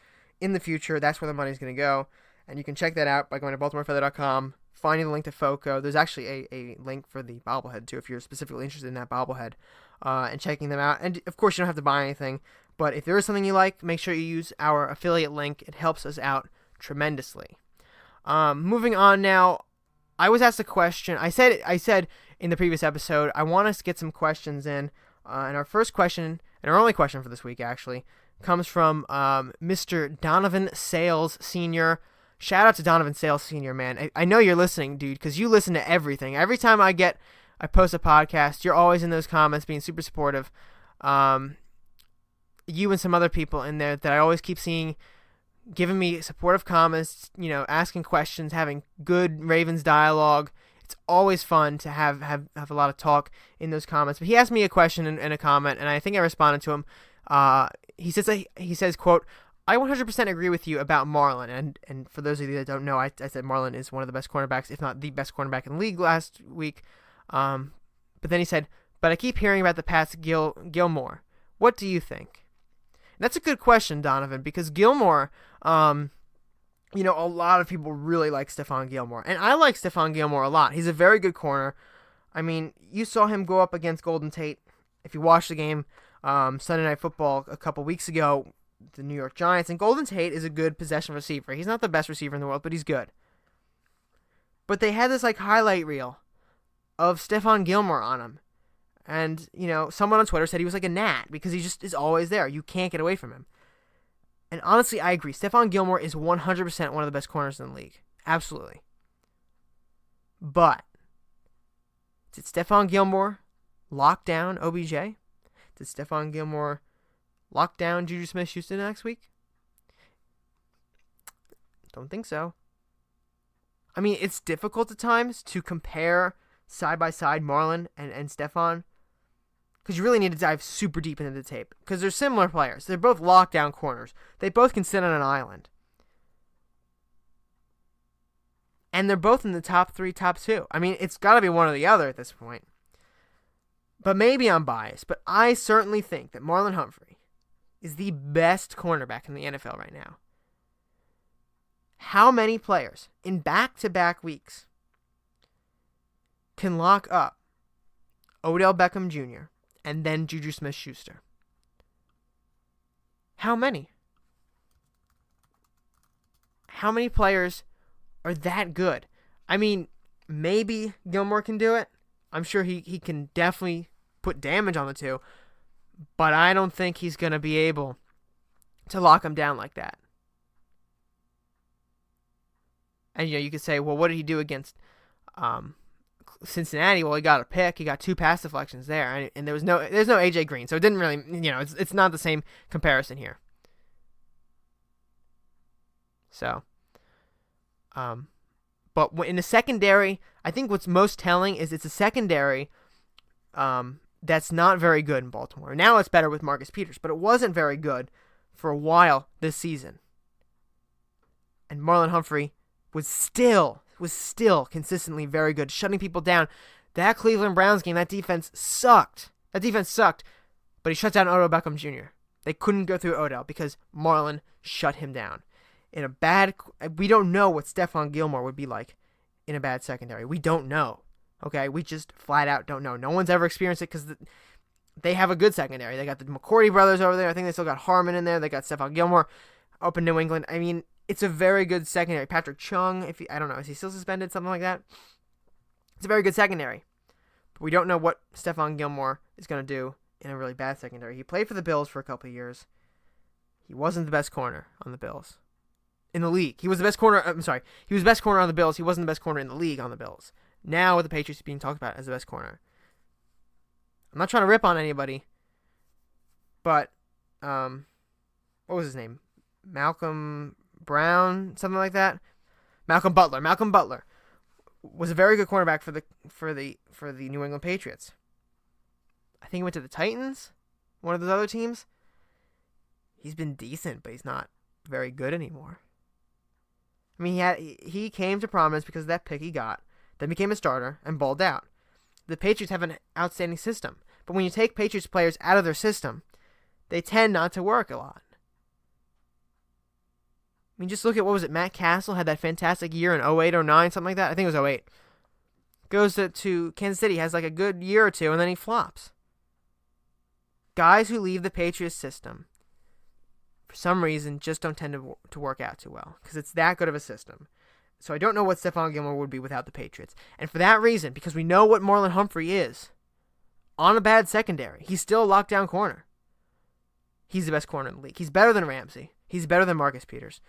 in the future. That's where the money is going to go. And you can check that out by going to baltimorefeather.com, finding the link to FOCO. There's actually a link for the bobblehead, too, if you're specifically interested in that bobblehead, and checking them out. And, of course, you don't have to buy anything. But if there is something you like, make sure you use our affiliate link. It helps us out tremendously. Moving on now, I was asked a question. I said in the previous episode, I want us to get some questions in. And our first question, and our only question for this week, actually, comes from Mr. Donovan Sales Sr. Shout out to Donovan Sales Sr., man. I know you're listening, dude, because you listen to everything. Every time I post a podcast, you're always in those comments being super supportive. You and some other people in there that I always keep seeing giving me supportive comments, asking questions, having good Ravens dialogue. It's always fun to have a lot of talk in those comments. But he asked me a question in a comment, and I think I responded to him. He says, quote, I 100% agree with you about Marlon. And for those of you that don't know, I said Marlon is one of the best cornerbacks, if not the best cornerback in the league last week. But then he said, but I keep hearing about the Pats Gilmore. What do you think? And that's a good question, Donovan, because Gilmore, a lot of people really like Stephon Gilmore. And I like Stephon Gilmore a lot. He's a very good corner. You saw him go up against Golden Tate. If you watched the game Sunday Night Football a couple weeks ago, the New York Giants, and Golden Tate is a good possession receiver. He's not the best receiver in the world, but he's good. But they had this highlight reel of Stephon Gilmore on him. And, someone on Twitter said he was like a gnat because he just is always there. You can't get away from him. And honestly, I agree. Stephon Gilmore is 100% one of the best corners in the league. Absolutely. But did Stephon Gilmore lock down OBJ? Did Stephon Gilmore lock down Juju Smith-Schuster next week? Don't think so. I mean, it's difficult at times to compare side-by-side Marlon and Stephon because you really need to dive super deep into the tape because they're similar players. They're both lockdown corners. They both can sit on an island. And they're both in the top 3, top 2. I mean, it's got to be one or the other at this point. But maybe I'm biased, but I certainly think that Marlon Humphrey is the best cornerback in the NFL right now. How many players in back-to-back weeks can lock up Odell Beckham Jr. and then Juju Smith-Schuster? How many? How many players are that good? I mean, maybe Gilmore can do it. I'm sure he can definitely put damage on the two, but I don't think he's going to be able to lock him down like that. And, you could say, well, what did he do against Cincinnati? Well, he got a pick. He got 2 pass deflections there, and there's no AJ Green, so it didn't really, it's not the same comparison here. So, but in the secondary, I think what's most telling is it's a secondary that's not very good in Baltimore. Now it's better with Marcus Peters, but it wasn't very good for a while this season. And Marlon Humphrey was still consistently very good, shutting people down. That Cleveland Browns game, that defense sucked. But he shut down Odell Beckham Jr. They couldn't go through Odell because Marlon shut him down. We don't know what Stephon Gilmore would be like in a bad secondary. We don't know. Okay, we just flat out don't know. No one's ever experienced it because they have a good secondary. They got the McCourty brothers over there. I think they still got Harmon in there. They got Stephon Gilmore up in New England. I mean, it's a very good secondary. Patrick Chung, I don't know, is he still suspended? Something like that. It's a very good secondary. But we don't know what Stephon Gilmore is going to do in a really bad secondary. He played for the Bills for a couple of years. He wasn't the best corner on the Bills. In the league. He was the best corner. He was the best corner on the Bills. He wasn't the best corner in the league on the Bills. Now with the Patriots being talked about as the best corner. I'm not trying to rip on anybody. But, what was his name? Malcolm Brown, something like that. Malcolm Butler was a very good cornerback for the New England Patriots. I think he went to the Titans, one of those other teams. He's been decent, but he's not very good anymore. I mean, he came to prominence because of that pick he got, then became a starter and balled out. The Patriots have an outstanding system, but when you take Patriots players out of their system, they tend not to work a lot. I mean, just look at, Matt Castle had that fantastic year in 08, 09, something like that. I think it was 08. Goes to Kansas City, has like a good year or two, and then he flops. Guys who leave the Patriots system, for some reason, just don't tend to work out too well, because it's that good of a system. So I don't know what Stephon Gilmore would be without the Patriots. And for that reason, because we know what Marlon Humphrey is, on a bad secondary, he's still a lockdown corner. He's the best corner in the league. He's better than Ramsey. He's better than Marcus Peters.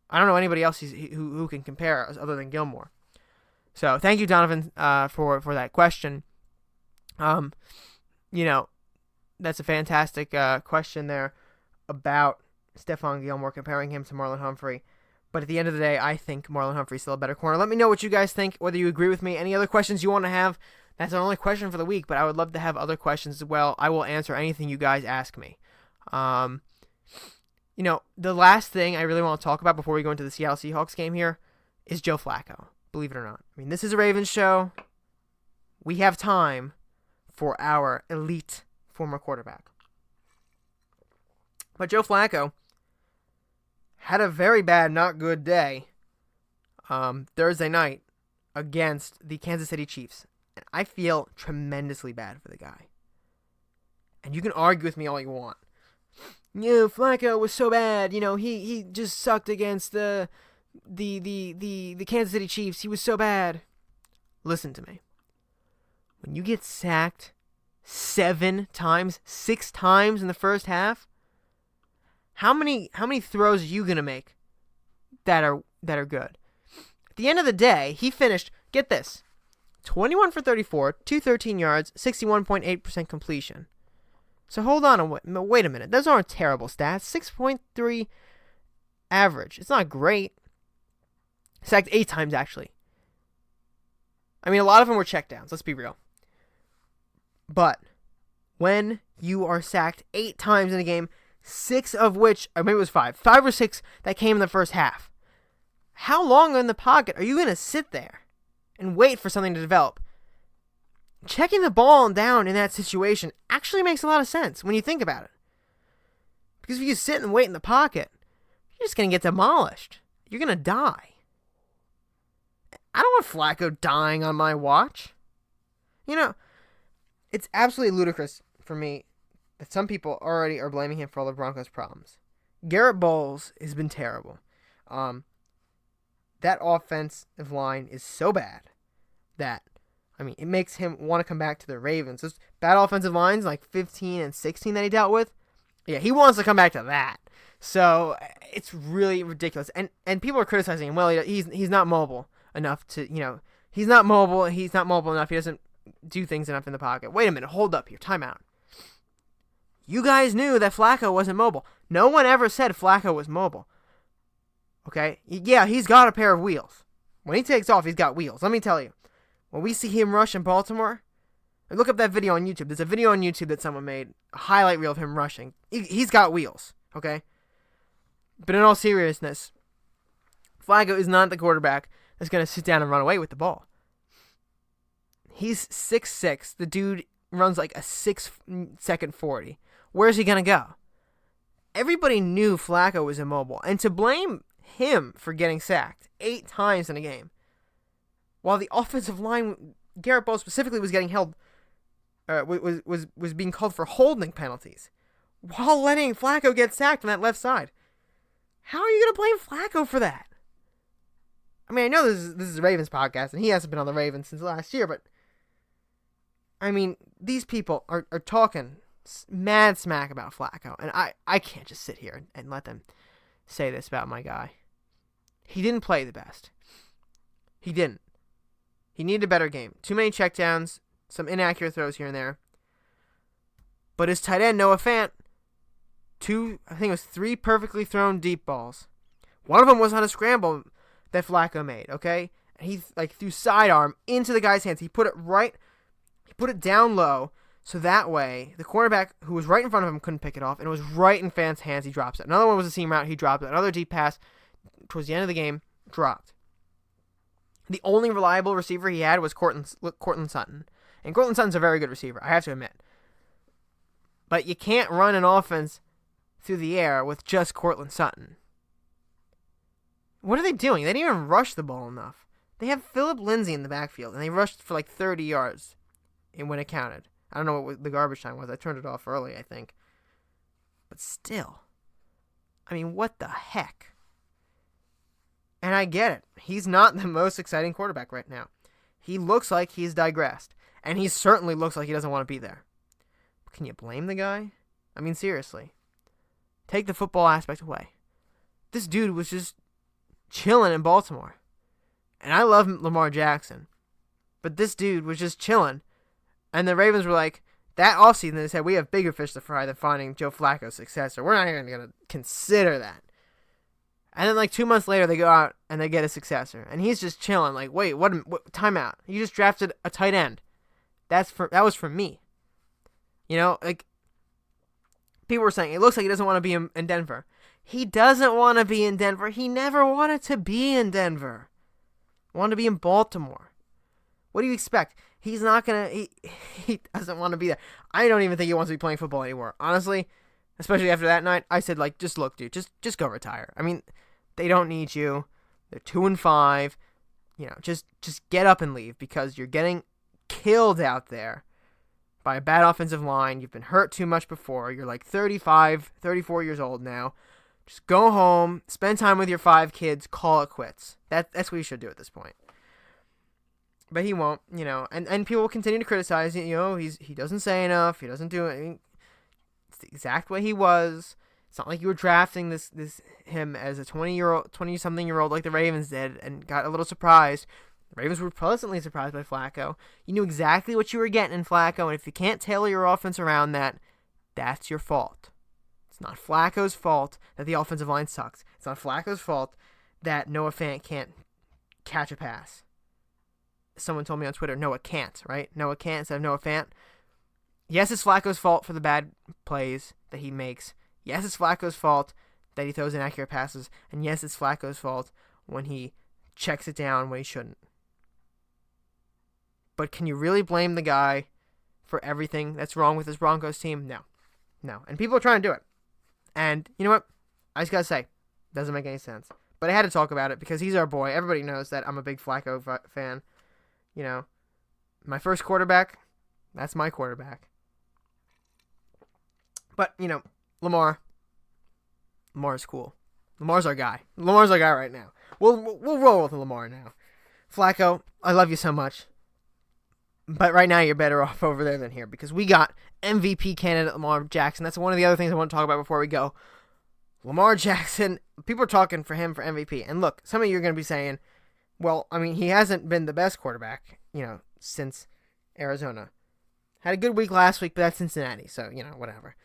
I don't know anybody else who can compare other than Gilmore. So thank you, Donovan, for that question. That's a fantastic question there about Stephon Gilmore, comparing him to Marlon Humphrey. But at the end of the day, I think Marlon Humphrey's still a better corner. Let me know what you guys think, whether you agree with me. Any other questions you want to have? That's our only question for the week, but I would love to have other questions as well. I will answer anything you guys ask me. The last thing I really want to talk about before we go into the Seattle Seahawks game here is Joe Flacco, believe it or not. I mean, this is a Ravens show. We have time for our elite former quarterback. But Joe Flacco had a very bad, not good day Thursday night against the Kansas City Chiefs. And I feel tremendously bad for the guy. And you can argue with me all you want. Flacco was so bad. He just sucked against the Kansas City Chiefs. He was so bad. Listen to me. when you get sacked 7 times, 6 times in the first half, how many throws are you going to make that are good? At the end of the day, he finished, get this, 21 for 34, 213 yards, 61.8% completion. So hold on, wait a minute. Those aren't terrible stats. 6.3 average. It's not great. Sacked 8 times, actually. I mean, a lot of them were checkdowns. Let's be real. But when you are sacked 8 times in a game, 6 of which, or maybe it was 5 or 6 that came in the first half, how long in the pocket are you going to sit there and wait for something to develop? Checking the ball down in that situation actually makes a lot of sense when you think about it. Because if you sit and wait in the pocket, you're just going to get demolished. You're going to die. I don't want Flacco dying on my watch. You know, it's absolutely ludicrous for me that some people already are blaming him for all the Broncos' problems. Garrett Bowles has been terrible. That offensive line is so bad that, I mean, it makes him want to come back to the Ravens. Those bad offensive lines, like 15 and 16 that he dealt with, yeah, he wants to come back to that. So it's really ridiculous. And people are criticizing him. Well, he's not mobile enough to, he's not mobile enough. He doesn't do things enough in the pocket. Wait a minute. Hold up here. Time out. You guys knew that Flacco wasn't mobile. No one ever said Flacco was mobile. Okay? Yeah, he's got a pair of wheels. When he takes off, he's got wheels. Let me tell you. When we see him rush in Baltimore, look up that video on YouTube. There's a video on YouTube that someone made, a highlight reel of him rushing. He's got wheels, okay? But in all seriousness, Flacco is not the quarterback that's going to sit down and run away with the ball. He's 6'6". The dude runs like a 6-second 40. Where's he going to go? Everybody knew Flacco was immobile. And to blame him for getting sacked 8 times in a game, while the offensive line, Garrett Bowles specifically, was getting held, was being called for holding penalties, while letting Flacco get sacked on that left side. How are you going to blame Flacco for that? I mean, I know this is a Ravens podcast, and he hasn't been on the Ravens since last year, but I mean, these people are talking mad smack about Flacco, and I can't just sit here and let them say this about my guy. He didn't play the best. He didn't. He needed a better game. Too many checkdowns, some inaccurate throws here and there. But his tight end, Noah Fant, I think it was 3 perfectly thrown deep balls. One of them was on a scramble that Flacco made, okay? And he threw sidearm into the guy's hands. He put it down low, so that way the cornerback who was right in front of him couldn't pick it off, and it was right in Fant's hands. He drops it. Another one was a seam route. He dropped it. Another deep pass towards the end of the game, dropped. The only reliable receiver he had was Courtland Sutton. And Courtland Sutton's a very good receiver, I have to admit. But you can't run an offense through the air with just Courtland Sutton. What are they doing? They didn't even rush the ball enough. They have Phillip Lindsay in the backfield, and they rushed for like 30 yards when it counted. I don't know what the garbage time was. I turned it off early, I think. But still, I mean, what the heck? And I get it. He's not the most exciting quarterback right now. He looks like he's digressed. And he certainly looks like he doesn't want to be there. Can you blame the guy? I mean, seriously. Take the football aspect away. This dude was just chilling in Baltimore. And I love Lamar Jackson. But this dude was just chilling. And the Ravens were like, that offseason they said, we have bigger fish to fry than finding Joe Flacco's successor. We're not even going to consider that. And then like 2 months later, they go out and they get a successor. And he's just chilling like, wait, what timeout. You just drafted a tight end. That was for me. Like, people were saying, it looks like he doesn't want to be in Denver. He doesn't want to be in Denver. He never wanted to be in Denver. He wanted to be in Baltimore. What do you expect? He's not going to, he doesn't want to be there. I don't even think he wants to be playing football anymore. Honestly, especially after that night, I said, like, just look, dude, just go retire. I mean, they don't need you. They're 2-5. Just get up and leave because you're getting killed out there by a bad offensive line. You've been hurt too much before. You're like 35, 34 years old now. Just go home, spend time with your 5 kids, call it quits. That's what you should do at this point. But he won't, and people will continue to criticize, he doesn't say enough, he doesn't do it. It's the exact way he was. It's not like you were drafting him as a 20-something-year-old like the Ravens did and got a little surprised. The Ravens were pleasantly surprised by Flacco. You knew exactly what you were getting in Flacco, and if you can't tailor your offense around that, that's your fault. It's not Flacco's fault that the offensive line sucks. It's not Flacco's fault that Noah Fant can't catch a pass. Someone told me on Twitter, Noah can't, right? Noah can't instead of Noah Fant. Yes, it's Flacco's fault for the bad plays that he makes. Yes, it's Flacco's fault that he throws inaccurate passes. And yes, it's Flacco's fault when he checks it down when he shouldn't. But can you really blame the guy for everything that's wrong with his Broncos team? No. And people are trying to do it. And you know what? I just got to say, it doesn't make any sense. But I had to talk about it because he's our boy. Everybody knows that I'm a big Flacco fan. My first quarterback, that's my quarterback. But, Lamar's cool. Lamar's our guy. Lamar's our guy right now. We'll roll with Lamar now. Flacco, I love you so much. But right now you're better off over there than here because we got MVP candidate Lamar Jackson. That's one of the other things I want to talk about before we go. Lamar Jackson, people are talking for him for MVP. And look, some of you are going to be saying, well, he hasn't been the best quarterback, since Arizona. Had a good week last week, but that's Cincinnati, so, whatever.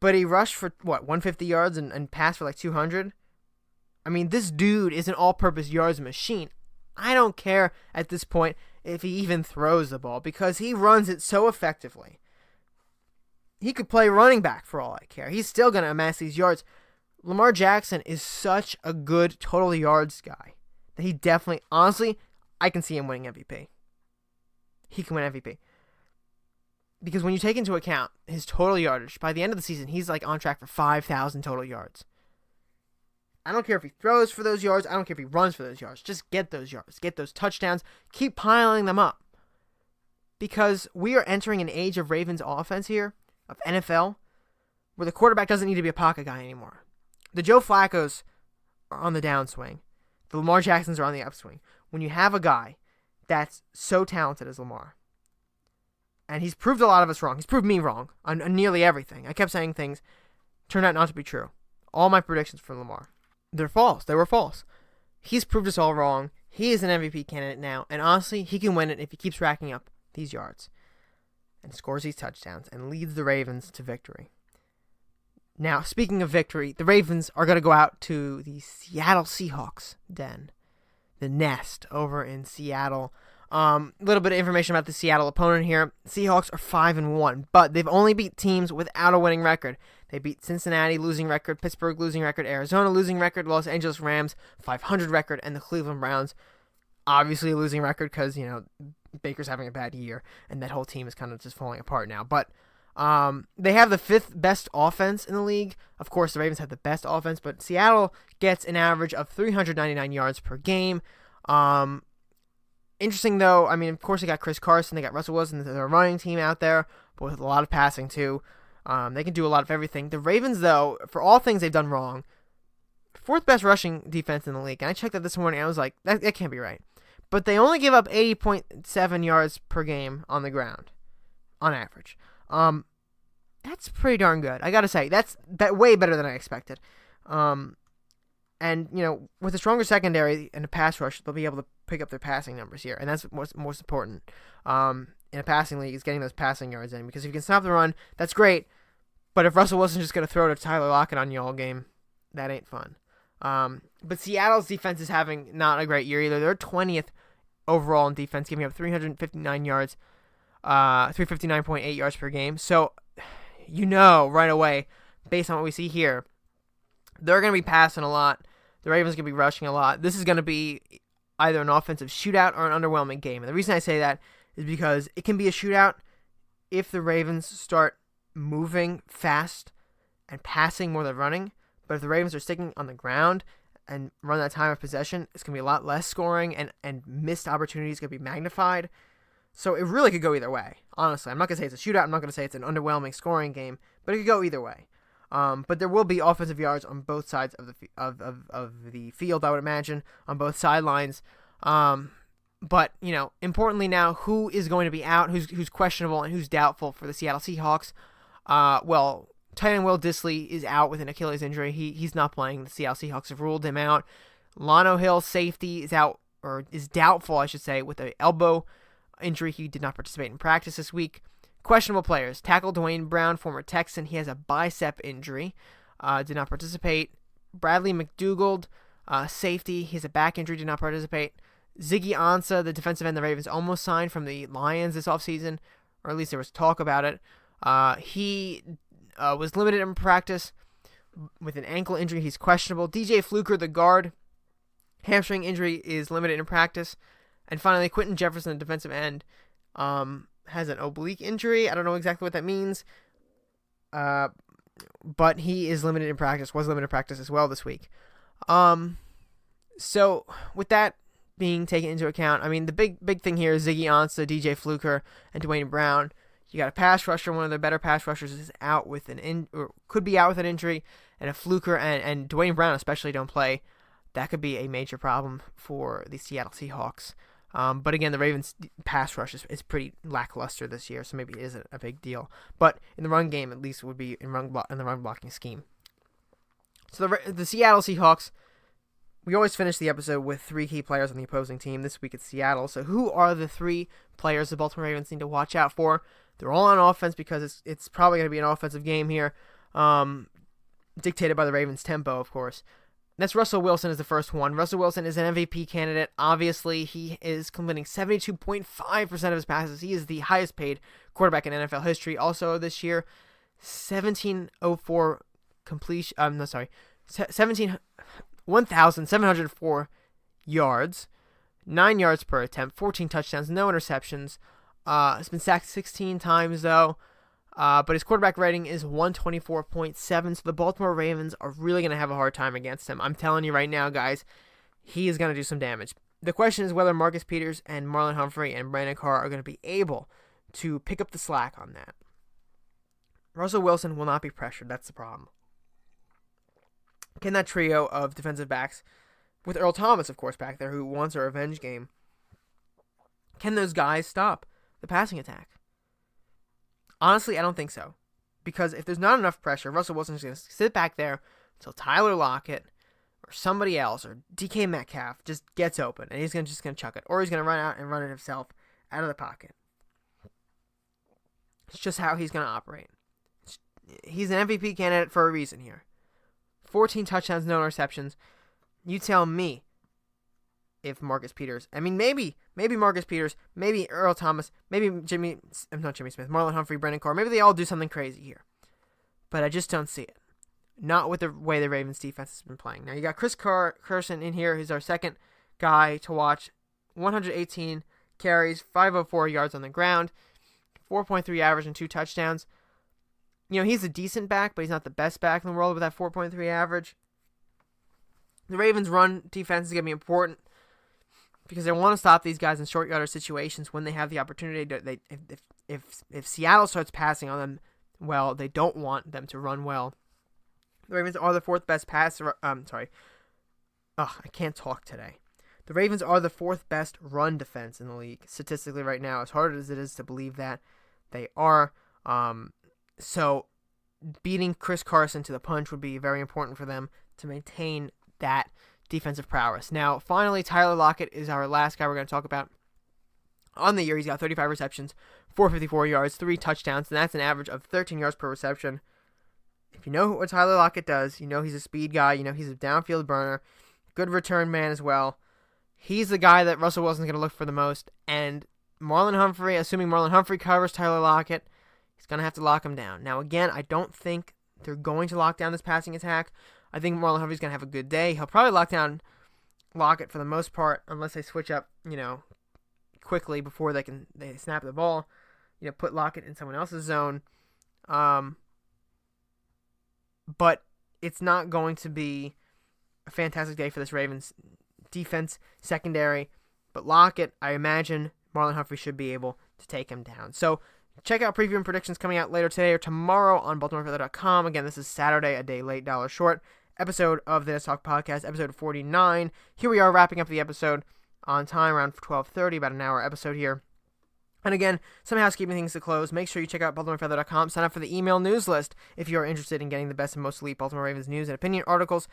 But he rushed for, 150 yards and passed for like 200? This dude is an all-purpose yards machine. I don't care at this point if he even throws the ball because he runs it so effectively. He could play running back for all I care. He's still going to amass these yards. Lamar Jackson is such a good total yards guy that he definitely, honestly, I can see him winning MVP. He can win MVP. Because when you take into account his total yardage, by the end of the season, he's like on track for 5,000 total yards. I don't care if he throws for those yards. I don't care if he runs for those yards. Just get those yards. Get those touchdowns. Keep piling them up. Because we are entering an age of Ravens offense here, of NFL, where the quarterback doesn't need to be a pocket guy anymore. The Joe Flaccos are on the downswing. The Lamar Jacksons are on the upswing. When you have a guy that's so talented as Lamar, and he's proved a lot of us wrong. He's proved me wrong on nearly everything. I kept saying things, turned out not to be true. All my predictions for Lamar, they're false. They were false. He's proved us all wrong. He is an MVP candidate now, and honestly, he can win it if he keeps racking up these yards and scores these touchdowns and leads the Ravens to victory. Now, speaking of victory, the Ravens are going to go out to the Seattle Seahawks den, the Nest over in Seattle. A little bit of information about the Seattle opponent here. Seahawks are 5-1, but they've only beat teams without a winning record. They beat Cincinnati, losing record, Pittsburgh, losing record, Arizona, losing record, Los Angeles Rams, 500 record, and the Cleveland Browns, obviously a losing record because, Baker's having a bad year, and that whole team is kind of just falling apart now. But they have the 5th best offense in the league. Of course, the Ravens have the best offense, but Seattle gets an average of 399 yards per game. Interesting, though, of course, they got Chris Carson, they got Russell Wilson, they're a running team out there, but with a lot of passing, too. They can do a lot of everything. The Ravens, though, for all things they've done wrong, 4th best rushing defense in the league. And I checked that this morning, and I was like, that can't be right. But they only give up 80.7 yards per game on the ground, on average. That's pretty darn good. I gotta say, that's way better than I expected. And, with a stronger secondary and a pass rush, they'll be able to pick up their passing numbers here. And that's what's most important in a passing league is getting those passing yards in. Because if you can stop the run, that's great. But if Russell Wilson's just going to throw to Tyler Lockett on you all game, that ain't fun. But Seattle's defense is having not a great year either. They're 20th overall in defense, giving up 359 yards, 359.8 yards per game. So, right away, based on what we see here, they're going to be passing a lot. The Ravens are going to be rushing a lot. This is going to be either an offensive shootout or an underwhelming game. And the reason I say that is because it can be a shootout if the Ravens start moving fast and passing more than running. But if the Ravens are sticking on the ground and run that time of possession, it's going to be a lot less scoring and missed opportunities going to be magnified. So it really could go either way, honestly. I'm not going to say it's a shootout. I'm not going to say it's an underwhelming scoring game, but it could go either way. But there will be offensive yards on both sides of the field, I would imagine, on both sidelines. But, importantly now, who is going to be out, who's questionable, and who's doubtful for the Seattle Seahawks? Tight end Will Dissly is out with an Achilles injury. He's not playing. The Seattle Seahawks have ruled him out. Lano Hill, safety, is out, or is doubtful, I should say, with an elbow injury. He did not participate in practice this week. Questionable players. Tackle Dwayne Brown, former Texan. He has a bicep injury. Did not participate. Bradley McDougald, safety. He has a back injury. Did not participate. Ziggy Ansah, the defensive end the Ravens almost signed from the Lions this offseason, or at least there was talk about it. He was limited in practice with an ankle injury. He's questionable. DJ Fluker, the guard, hamstring injury, is limited in practice. And finally, Quentin Jefferson, the defensive end, has an oblique injury. I don't know exactly what that means, but he is limited in practice, was limited in practice as well this week. So with that being taken into account, I mean, the big thing here is Ziggy Ansah, DJ Fluker, and Dwayne Brown. You got a pass rusher, one of their better pass rushers is out with or could be out with an injury, and if Fluker and Dwayne Brown especially don't play, that could be a major problem for the Seattle Seahawks. But again, the Ravens' pass rush is pretty lackluster this year, so maybe it isn't a big deal. But in the run game, at least, it would be in the run blocking scheme. So the Seattle Seahawks, we always finish the episode with 3 key players on the opposing team. This week it's Seattle. So who are the 3 players the Baltimore Ravens need to watch out for? They're all on offense because it's probably going to be an offensive game here, dictated by the Ravens' tempo, of course. That's Russell Wilson is the first one. Russell Wilson is an MVP candidate. Obviously, he is completing 72.5% of his passes. He is the highest paid quarterback in NFL history. Also this year, 1,704 completion. 1,704 yards, 9 yards per attempt, 14 touchdowns, no interceptions. He's been sacked 16 times though. But his quarterback rating is 124.7, so the Baltimore Ravens are really going to have a hard time against him. I'm telling you right now, guys, he is going to do some damage. The question is whether Marcus Peters and Marlon Humphrey and Brandon Carr are going to be able to pick up the slack on that. Russell Wilson will not be pressured. That's the problem. Can that trio of defensive backs, with Earl Thomas, of course, back there, who wants a revenge game, can those guys stop the passing attack? Honestly, I don't think so. Because if there's not enough pressure, Russell Wilson's going to sit back there until Tyler Lockett or somebody else or DK Metcalf just gets open and he's just going to chuck it. Or he's going to run out and run it himself out of the pocket. It's just how he's going to operate. He's an MVP candidate for a reason here. 14 touchdowns, no interceptions. You tell me if Marcus Peters, maybe Marcus Peters, maybe Earl Thomas, maybe Marlon Humphrey, Brandon Carr, maybe they all do something crazy here. But I just don't see it. Not with the way the Ravens defense has been playing. Now you got Chris Carson in here, who's our second guy to watch. 118 carries, 504 yards on the ground, 4.3 average and 2 touchdowns. He's a decent back, but he's not the best back in the world with that 4.3 average. The Ravens' run defense is going to be important because they want to stop these guys in short yardage situations when they have the opportunity. If Seattle starts passing on them, well, they don't want them to run well. The Ravens are the 4th best I can't talk today. The Ravens are the 4th best run defense in the league statistically right now. As hard as it is to believe that, they are. So beating Chris Carson to the punch would be very important for them to maintain that defensive prowess. Now, finally, Tyler Lockett is our last guy we're going to talk about. On the year, he's got 35 receptions, 454 yards, 3 touchdowns, and that's an average of 13 yards per reception. If you know what Tyler Lockett does, you know he's a speed guy, you know he's a downfield burner, good return man as well. He's the guy that Russell Wilson's going to look for the most, and Marlon Humphrey, assuming Marlon Humphrey covers Tyler Lockett, he's going to have to lock him down. Now, again, I don't think they're going to lock down this passing attack. I think Marlon Humphrey's going to have a good day. He'll probably lock down Lockett for the most part, unless they switch up, quickly before they snap the ball. Put Lockett in someone else's zone. But it's not going to be a fantastic day for this Ravens defense, secondary. But Lockett, I imagine Marlon Humphrey should be able to take him down. So check out preview and predictions coming out later today or tomorrow on BaltimoreFeather.com. Again, this is Saturday, a day late, dollar short episode of the Nest Talk Podcast, episode 49. Here we are wrapping up the episode. on time, around 12:30, about an hour episode here. And again, some housekeeping things to close. Make sure you check out BaltimoreFeather.com. Sign up for the email news list if you are interested in getting the best and most elite Baltimore Ravens news and opinion articles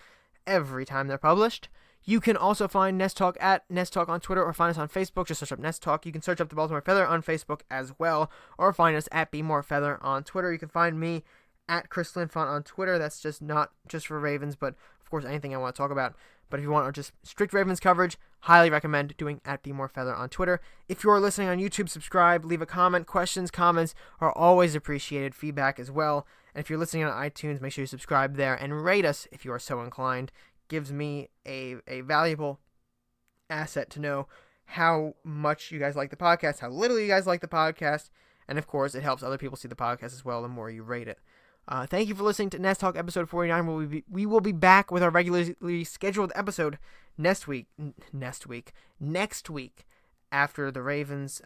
every time they're published. You can also find Nest Talk at Nest Talk on Twitter or find us on Facebook. Just search up Nest Talk. You can search up the Baltimore Feather on Facebook as well, or find us at BeMoreFeather on Twitter. You can find me at Chris Linfante on Twitter. That's just not just for Ravens, but of course anything I want to talk about. But if you want just strict Ravens coverage, highly recommend doing at BeMoreFeather on Twitter. If you are listening on YouTube, subscribe, leave a comment. Comments are always appreciated. Feedback as well. And if you're listening on iTunes, make sure you subscribe there and rate us if you are so inclined. Gives me a valuable asset to know how much you guys like the podcast, how little you guys like the podcast, and of course, it helps other people see the podcast as well the more you rate it. Thank you for listening to Nest Talk episode 49. We will be back with our regularly scheduled episode next week, after the Ravens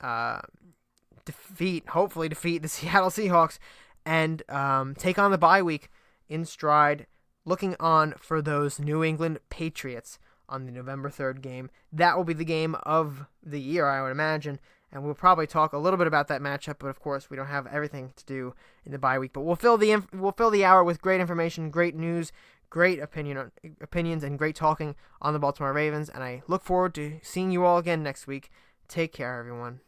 hopefully defeat the Seattle Seahawks and take on the bye week in stride, looking on for those New England Patriots on the November 3rd game. That will be the game of the year, I would imagine. And we'll probably talk a little bit about that matchup, but of course we don't have everything to do in the bye week. But we'll fill the hour with great information, great news, great opinions, and great talking on the Baltimore Ravens. And I look forward to seeing you all again next week. Take care, everyone.